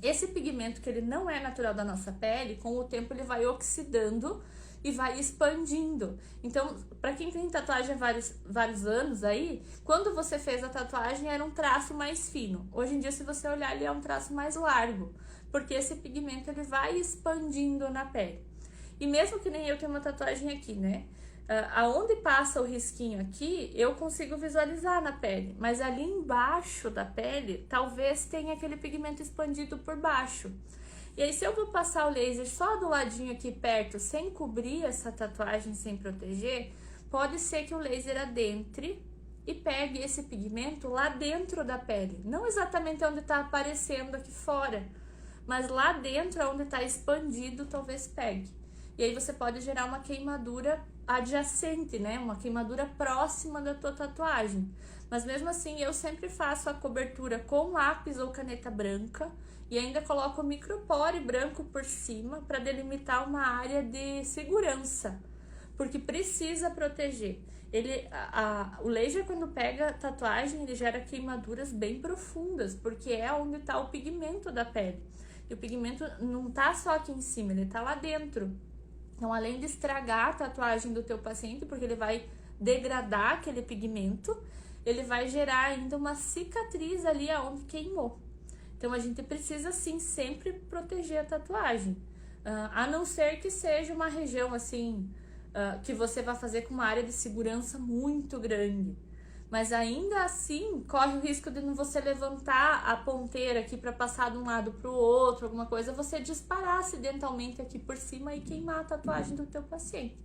Esse pigmento que ele não é natural da nossa pele, com o tempo ele vai oxidando e vai expandindo. Então, para quem tem tatuagem há vários anos aí, quando você fez a tatuagem era um traço mais fino. Hoje em dia, se você olhar, ele é um traço mais largo, porque esse pigmento ele vai expandindo na pele. E mesmo que nem eu tenho uma tatuagem aqui, né? Aonde passa o risquinho aqui, eu consigo visualizar na pele, mas ali embaixo da pele, talvez tenha aquele pigmento expandido por baixo. E aí, se eu vou passar o laser só do ladinho aqui perto, sem cobrir essa tatuagem, sem proteger, pode ser que o laser adentre e pegue esse pigmento lá dentro da pele. Não exatamente onde está aparecendo aqui fora, mas lá dentro, onde está expandido, talvez pegue. E aí você pode gerar uma queimadura adjacente, né? Uma queimadura próxima da tua tatuagem. Mas mesmo assim, eu sempre faço a cobertura com lápis ou caneta branca e ainda coloco o micropore branco por cima para delimitar uma área de segurança, porque precisa proteger. O laser, quando pega a tatuagem, ele gera queimaduras bem profundas, porque é onde está o pigmento da pele. E o pigmento não tá só aqui em cima, ele tá lá dentro. Então, além de estragar a tatuagem do teu paciente, porque ele vai degradar aquele pigmento, ele vai gerar ainda uma cicatriz ali aonde queimou. Então, a gente precisa, sim, sempre proteger a tatuagem. A não ser que seja uma região, assim, que você vai fazer com uma área de segurança muito grande. Mas ainda assim, corre o risco de você levantar a ponteira aqui para passar de um lado para o outro, alguma coisa, você disparar acidentalmente aqui por cima e queimar a tatuagem do teu paciente.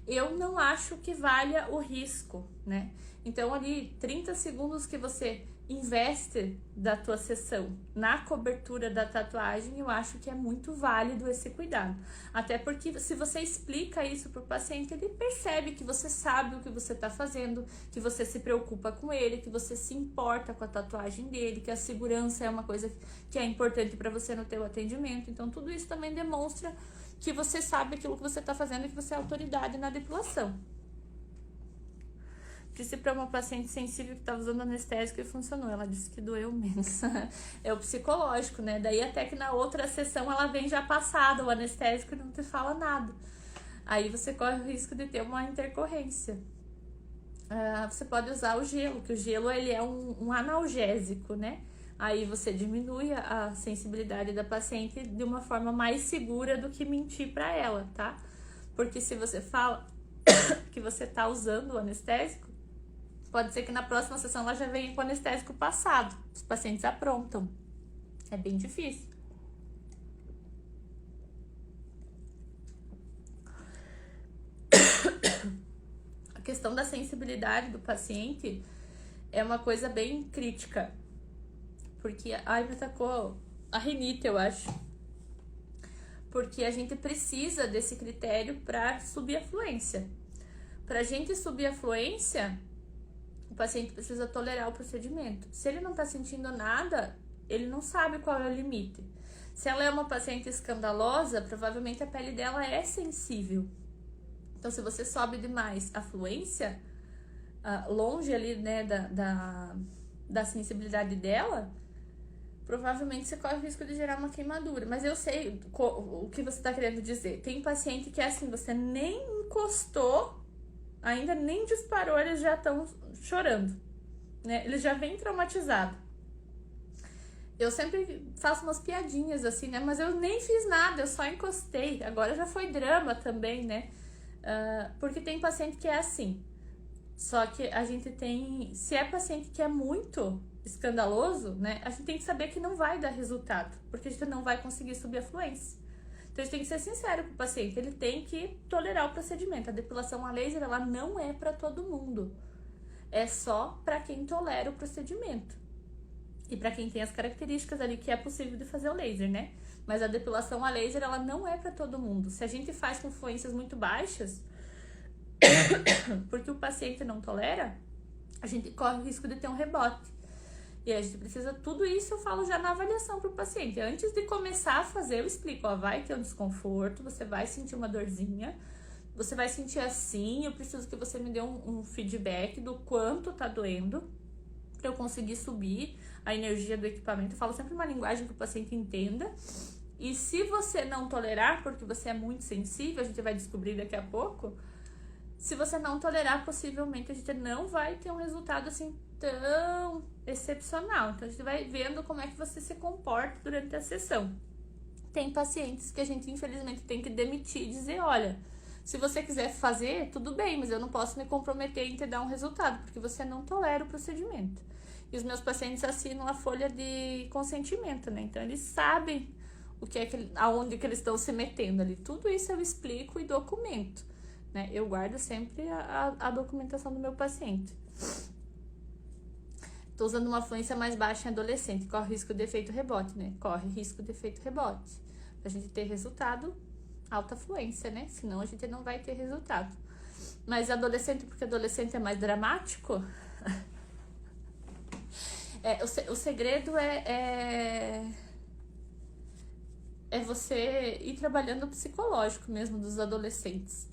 Eu não acho que valha o risco, né? Então, ali, 30 segundos que você investe da tua sessão na cobertura da tatuagem, eu acho que é muito válido esse cuidado. Até porque se você explica isso para o paciente, ele percebe que você sabe o que você está fazendo, que você se preocupa com ele, que você se importa com a tatuagem dele, que a segurança é uma coisa que é importante para você no teu atendimento. Então, tudo isso também demonstra que você sabe aquilo que você está fazendo e que você é autoridade na depilação. Disse para uma paciente sensível que estava usando anestésico e funcionou. Ela disse que doeu menos. É o psicológico, né? Daí até que na outra sessão ela vem já passada o anestésico e não te fala nada. Aí você corre o risco de ter uma intercorrência. Você pode usar o gelo, que o gelo ele é um analgésico, né? Aí você diminui a sensibilidade da paciente de uma forma mais segura do que mentir para ela, tá? Porque se você fala que você tá usando o anestésico, pode ser que na próxima sessão ela já venha com o anestésico passado. Os pacientes aprontam. É bem difícil. A questão da sensibilidade do paciente é uma coisa bem crítica. Porque, ai, me atacou a rinite, eu acho. Porque a gente precisa desse critério para subir a fluência. Pra gente subir a fluência, o paciente precisa tolerar o procedimento. Se ele não tá sentindo nada, ele não sabe qual é o limite. Se ela é uma paciente escandalosa, provavelmente a pele dela é sensível. Então, se você sobe demais a fluência, longe ali, né, da sensibilidade dela, provavelmente você corre o risco de gerar uma queimadura. Mas eu sei o que você tá querendo dizer. Tem paciente que é assim, você nem encostou, ainda nem disparou, eles já estão chorando, né? Eles já vêm traumatizados. Eu sempre faço umas piadinhas assim, né? Mas eu nem fiz nada, eu só encostei. Agora já foi drama também, né? Porque tem paciente que é assim. Só que a gente tem... Se é paciente que é muito escandaloso, né? A gente tem que saber que não vai dar resultado. Porque a gente não vai conseguir subir a fluência. Então, a gente tem que ser sincero com o paciente. Ele tem que tolerar o procedimento. A depilação a laser, ela não é para todo mundo. É só para quem tolera o procedimento. E para quem tem as características ali que é possível de fazer o laser, né? Mas a depilação a laser, ela não é para todo mundo. Se a gente faz com fluências muito baixas, porque o paciente não tolera, a gente corre o risco de ter um rebote. E a gente precisa, tudo isso eu falo já na avaliação para o paciente. Antes de começar a fazer, eu explico, ó, vai ter um desconforto, você vai sentir uma dorzinha, você vai sentir assim, eu preciso que você me dê um feedback do quanto tá doendo, para eu conseguir subir a energia do equipamento. Eu falo sempre uma linguagem que o paciente entenda. E se você não tolerar, porque você é muito sensível, a gente vai descobrir daqui a pouco, se você não tolerar, possivelmente a gente não vai ter um resultado assim tão excepcional. Então a gente vai vendo como é que você se comporta durante a sessão. Tem pacientes que a gente infelizmente tem que demitir e dizer, olha, se você quiser fazer, tudo bem, mas eu não posso me comprometer em te dar um resultado, porque você não tolera o procedimento. E os meus pacientes assinam a folha de consentimento, né? Então eles sabem o que é aonde que eles estão se metendo ali. Tudo isso eu explico e documento, né? Eu guardo sempre a documentação do meu paciente. Tô usando uma fluência mais baixa em adolescente, corre risco de efeito rebote, né? Corre risco de efeito rebote. Pra gente ter resultado, alta fluência, né? Senão a gente não vai ter resultado. Mas adolescente, porque adolescente é mais dramático, o segredo é você ir trabalhando o psicológico mesmo dos adolescentes.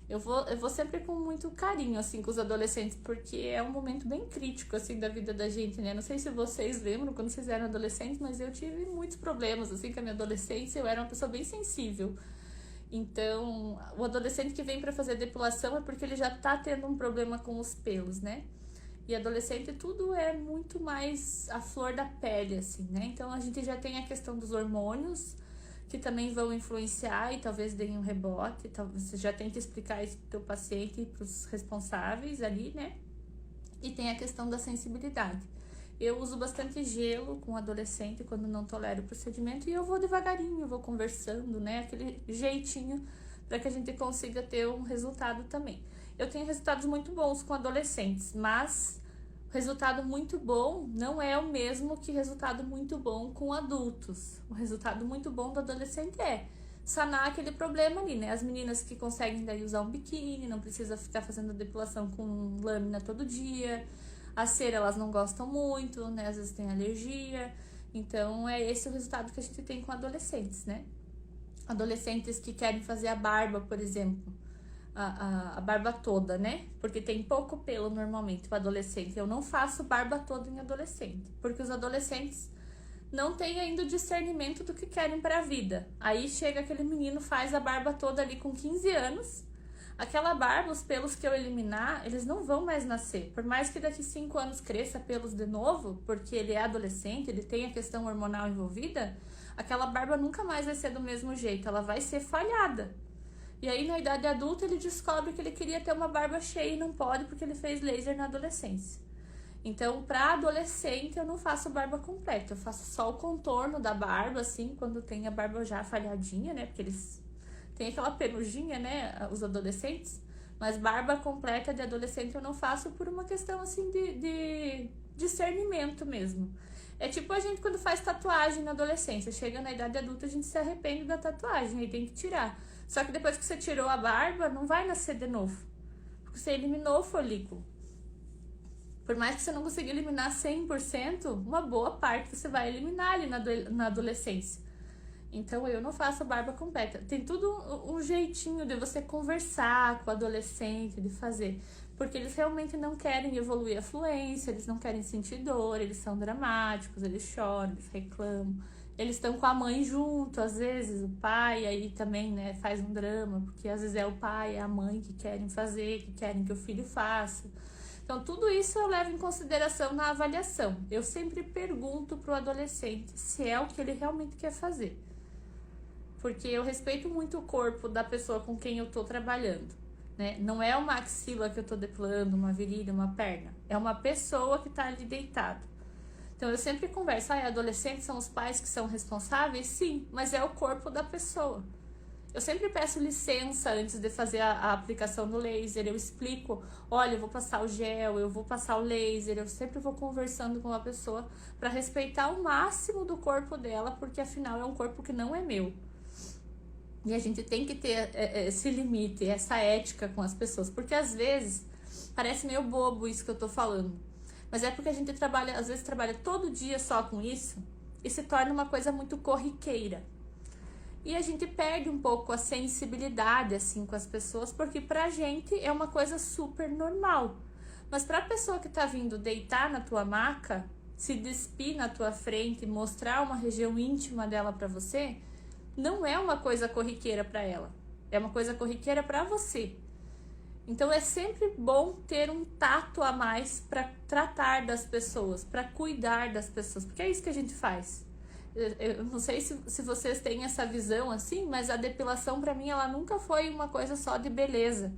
Eu vou sempre com muito carinho, assim, com os adolescentes, porque é um momento bem crítico, assim, da vida da gente, né? Não sei se vocês lembram quando vocês eram adolescentes, mas eu tive muitos problemas, assim, com a minha adolescência. Eu era uma pessoa bem sensível. Então, o adolescente que vem pra fazer depilação é porque ele já tá tendo um problema com os pelos, né? E adolescente tudo é muito mais a flor da pele, assim, né? Então, a gente já tem a questão dos hormônios, que também vão influenciar e talvez deem um rebote. Talvez você já tenta explicar isso pro teu paciente e pros responsáveis ali, né? E tem a questão da sensibilidade. Eu uso bastante gelo com adolescente quando não tolero o procedimento e eu vou devagarinho, vou conversando, né? Aquele jeitinho para que a gente consiga ter um resultado também. Eu tenho resultados muito bons com adolescentes, mas resultado muito bom não é o mesmo que resultado muito bom com adultos. O resultado muito bom do adolescente é sanar aquele problema ali, né? As meninas que conseguem daí usar um biquíni, não precisa ficar fazendo depilação com lâmina todo dia. A cera elas não gostam muito, né? Às vezes tem alergia. Então é esse o resultado que a gente tem com adolescentes, né? Adolescentes que querem fazer a barba, por exemplo. A barba toda, né? Porque tem pouco pelo normalmente para adolescente. Eu não faço barba toda em adolescente, porque os adolescentes não têm ainda o discernimento do que querem para a vida. Aí chega aquele menino, faz a barba toda ali com 15 anos. Aquela barba, os pelos que eu eliminar, eles não vão mais nascer. Por mais que daqui 5 anos cresça pelos de novo, porque ele é adolescente, ele tem a questão hormonal envolvida, aquela barba nunca mais vai ser do mesmo jeito, ela vai ser falhada. E aí, na idade adulta, ele descobre que ele queria ter uma barba cheia e não pode porque ele fez laser na adolescência. Então, para adolescente, eu não faço barba completa. Eu faço só o contorno da barba, assim, quando tem a barba já falhadinha, né? Porque eles têm aquela penugem, né? Os adolescentes. Mas barba completa de adolescente eu não faço por uma questão, assim, de discernimento mesmo. É tipo a gente quando faz tatuagem na adolescência. Chega na idade adulta, a gente se arrepende da tatuagem, aí tem que tirar. Só que depois que você tirou a barba, não vai nascer de novo. Porque você eliminou o folículo. Por mais que você não consiga eliminar 100%, uma boa parte você vai eliminar ali na adolescência. Então eu não faço barba completa. Tem tudo um jeitinho de você conversar com o adolescente, de fazer. Porque eles realmente não querem evoluir a fluência, eles não querem sentir dor, eles são dramáticos, eles choram, eles reclamam. Eles estão com a mãe junto, às vezes o pai aí também, né, faz um drama, porque às vezes é o pai e a mãe que querem fazer, que querem que o filho faça. Então, tudo isso eu levo em consideração na avaliação. Eu sempre pergunto para o adolescente se é o que ele realmente quer fazer. Porque eu respeito muito o corpo da pessoa com quem eu estou trabalhando, né? Não é uma axila que eu estou depilando, uma virilha, uma perna. É uma pessoa que está ali deitada. Então, eu sempre converso, adolescentes são os pais que são responsáveis? Sim, mas é o corpo da pessoa. Eu sempre peço licença antes de fazer a aplicação do laser, eu explico, olha, eu vou passar o gel, eu vou passar o laser, eu sempre vou conversando com a pessoa para respeitar o máximo do corpo dela, porque afinal é um corpo que não é meu. E a gente tem que ter esse limite, essa ética com as pessoas, porque às vezes parece meio bobo isso que eu tô falando, mas é porque a gente trabalha, às vezes trabalha todo dia só com isso e se torna uma coisa muito corriqueira. E a gente perde um pouco a sensibilidade, assim, com as pessoas, porque pra gente é uma coisa super normal. Mas pra pessoa que tá vindo deitar na tua maca, se despir na tua frente, mostrar uma região íntima dela pra você, não é uma coisa corriqueira pra ela. É uma coisa corriqueira pra você. Então é sempre bom ter um tato a mais pra tratar das pessoas, pra cuidar das pessoas, porque é isso que a gente faz. Eu não sei se vocês têm essa visão assim, mas a depilação pra mim ela nunca foi uma coisa só de beleza.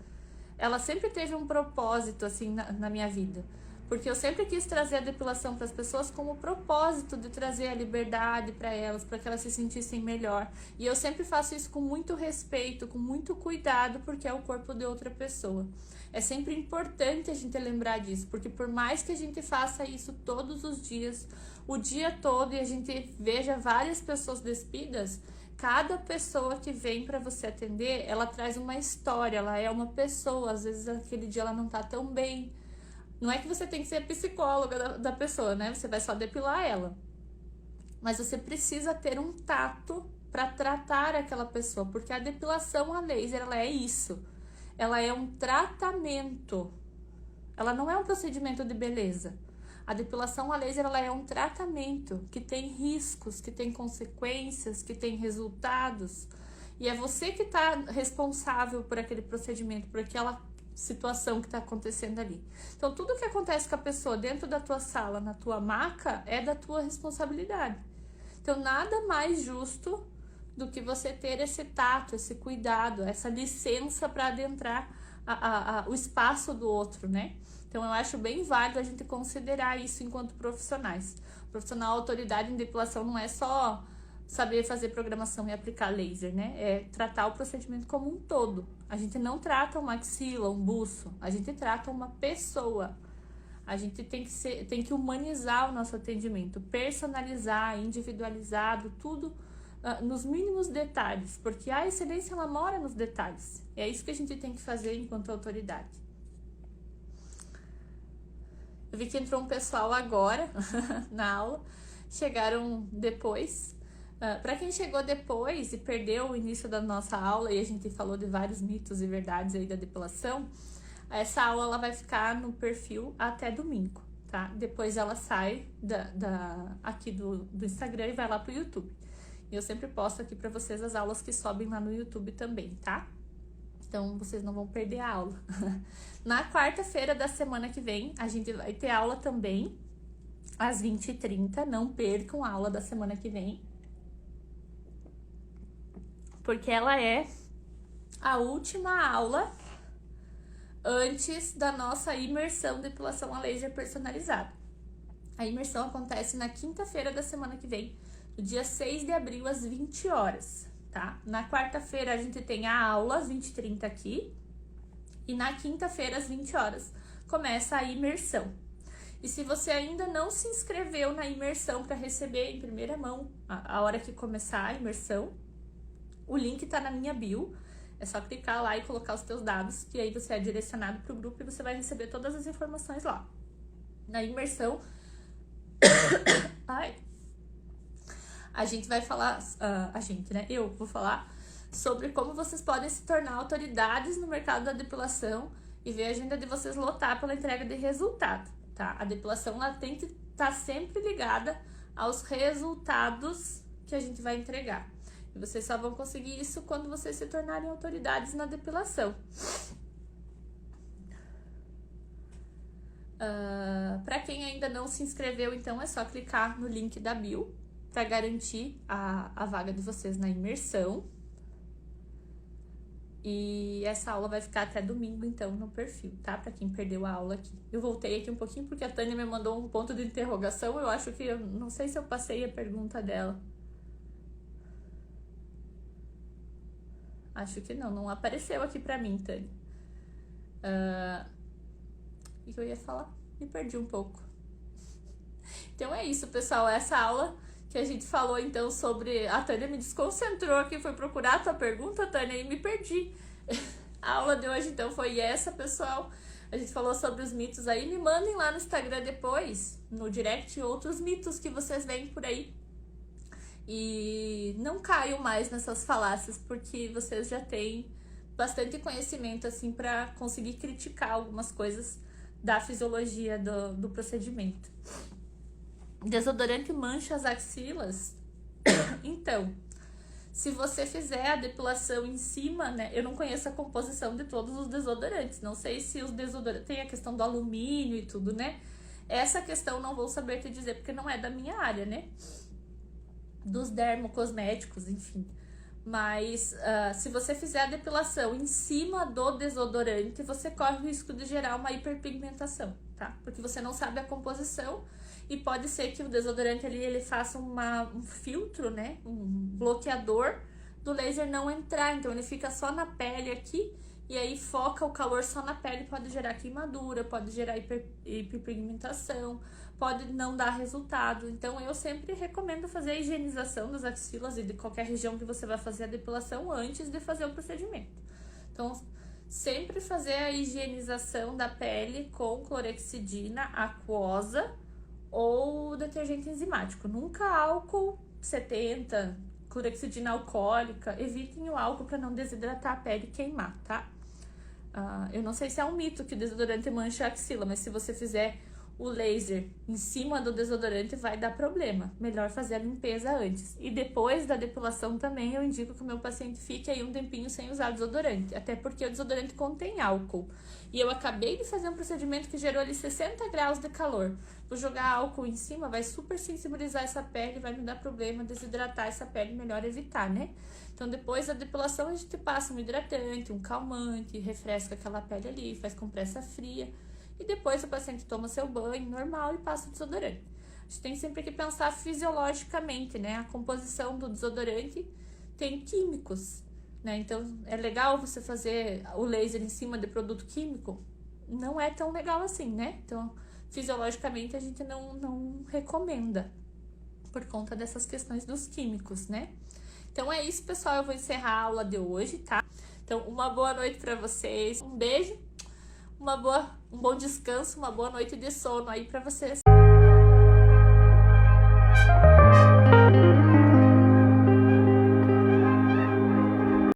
Ela sempre teve um propósito assim na minha vida. Porque eu sempre quis trazer a depilação para as pessoas como propósito de trazer a liberdade para elas, para que elas se sentissem melhor. E eu sempre faço isso com muito respeito, com muito cuidado, porque é o corpo de outra pessoa. É sempre importante a gente lembrar disso, porque por mais que a gente faça isso todos os dias, o dia todo, e a gente veja várias pessoas despidas, cada pessoa que vem para você atender, ela traz uma história, ela é uma pessoa, às vezes aquele dia ela não tá tão bem. Não é que você tem que ser psicóloga da pessoa, né? Você vai só depilar ela. Mas você precisa ter um tato para tratar aquela pessoa, porque a depilação a laser, ela é isso. Ela é um tratamento. Ela não é um procedimento de beleza. A depilação a laser, ela é um tratamento que tem riscos, que tem consequências, que tem resultados. E é você que está responsável por aquele procedimento, por aquela situação que está acontecendo ali. Então, tudo que acontece com a pessoa dentro da tua sala, na tua maca, é da tua responsabilidade. Então, nada mais justo do que você ter esse tato, esse cuidado, essa licença para adentrar o espaço do outro, né? Então, eu acho bem válido a gente considerar isso enquanto profissionais. O profissional autoridade em depilação não é só saber fazer programação e aplicar laser, né? É tratar o procedimento como um todo. A gente não trata uma axila, um buço, a gente trata uma pessoa. A gente tem que humanizar o nosso atendimento, personalizar, individualizado, tudo nos mínimos detalhes, porque a excelência ela mora nos detalhes. É isso que a gente tem que fazer enquanto autoridade. Eu vi que entrou um pessoal agora na aula, chegaram depois. Para quem chegou depois e perdeu o início da nossa aula e a gente falou de vários mitos e verdades aí da depilação, essa aula ela vai ficar no perfil até domingo, tá? Depois ela sai aqui do Instagram e vai lá pro YouTube. E eu sempre posto aqui para vocês as aulas que sobem lá no YouTube também, tá? Então vocês não vão perder a aula. Na quarta-feira da semana que vem, a gente vai ter aula também às 20h30. Não percam a aula da semana que vem, porque ela é a última aula antes da nossa imersão depilação a laser personalizada. A imersão acontece na quinta-feira da semana que vem, no dia 6 de abril, às 20 horas, tá? Na quarta-feira a gente tem a aula, às 20h30 aqui, e na quinta-feira, às 20 horas, começa a imersão. E se você ainda não se inscreveu na imersão para receber em primeira mão a hora que começar a imersão, o link tá na minha bio. É só clicar lá e colocar os teus dados, que aí você é direcionado para o grupo e você vai receber todas as informações lá. Na imersão, a gente vai falar, eu vou falar sobre como vocês podem se tornar autoridades no mercado da depilação e ver a agenda de vocês lotar pela entrega de resultado, tá? A depilação, ela tem que estar sempre ligada aos resultados que a gente vai entregar. E vocês só vão conseguir isso quando vocês se tornarem autoridades na depilação. Para quem ainda não se inscreveu, então é só clicar no link da bio para garantir a vaga de vocês na imersão. E essa aula vai ficar até domingo, então, no perfil, tá? Para quem perdeu a aula aqui. Eu voltei aqui um pouquinho porque a Tânia me mandou um ponto de interrogação. Eu acho que, eu não sei se eu passei a pergunta dela. Acho que não apareceu aqui pra mim, Tânia. O que eu ia falar? Me perdi um pouco. Então é isso, pessoal. Essa aula que a gente falou, então, sobre... A Tânia me desconcentrou aqui, foi procurar a tua pergunta, Tânia, e me perdi. A aula de hoje, então, foi essa, pessoal. A gente falou sobre os mitos aí. Me mandem lá no Instagram depois, no direct, outros mitos que vocês veem por aí. E não caiam mais nessas falácias, porque vocês já têm bastante conhecimento, assim, para conseguir criticar algumas coisas da fisiologia do procedimento. Desodorante mancha as axilas? Então, se você fizer a depilação em cima, né? Eu não conheço a composição de todos os desodorantes. Não sei se os desodorantes... Tem a questão do alumínio e tudo, né? Essa questão não vou saber te dizer, porque não é da minha área, né? Dos dermocosméticos, enfim. Mas se você fizer a depilação em cima do desodorante, você corre o risco de gerar uma hiperpigmentação, tá? Porque você não sabe a composição e pode ser que o desodorante ali, ele faça um filtro, né? Um bloqueador do laser não entrar. Então ele fica só na pele aqui e aí foca o calor só na pele, pode gerar queimadura, pode gerar hiperpigmentação, pode não dar resultado. Então eu sempre recomendo fazer a higienização das axilas e de qualquer região que você vai fazer a depilação antes de fazer o procedimento. Então sempre fazer a higienização da pele com clorexidina aquosa ou detergente enzimático. Nunca álcool 70, clorexidina alcoólica. Evitem o álcool para não desidratar a pele e queimar, tá? Eu não sei se é um mito que o desodorante mancha a axila, mas se você fizer o laser em cima do desodorante vai dar problema. Melhor fazer a limpeza antes. E depois da depilação também eu indico que o meu paciente fique aí um tempinho sem usar desodorante. Até porque o desodorante contém álcool. E eu acabei de fazer um procedimento que gerou ali 60 graus de calor. Vou jogar álcool em cima, vai super sensibilizar essa pele, vai me dar problema, desidratar essa pele, melhor evitar, né? Então depois da depilação a gente passa um hidratante, um calmante, refresca aquela pele ali, faz compressa fria. E depois o paciente toma seu banho normal e passa o desodorante. A gente tem sempre que pensar fisiologicamente, né? A composição do desodorante tem químicos, né? Então, é legal você fazer o laser em cima de produto químico? Não é tão legal assim, né? Então, fisiologicamente, a gente não recomenda por conta dessas questões dos químicos, né? Então, é isso, pessoal. Eu vou encerrar a aula de hoje, tá? Então, uma boa noite para vocês. Um beijo. Um bom descanso, uma boa noite de sono aí pra vocês.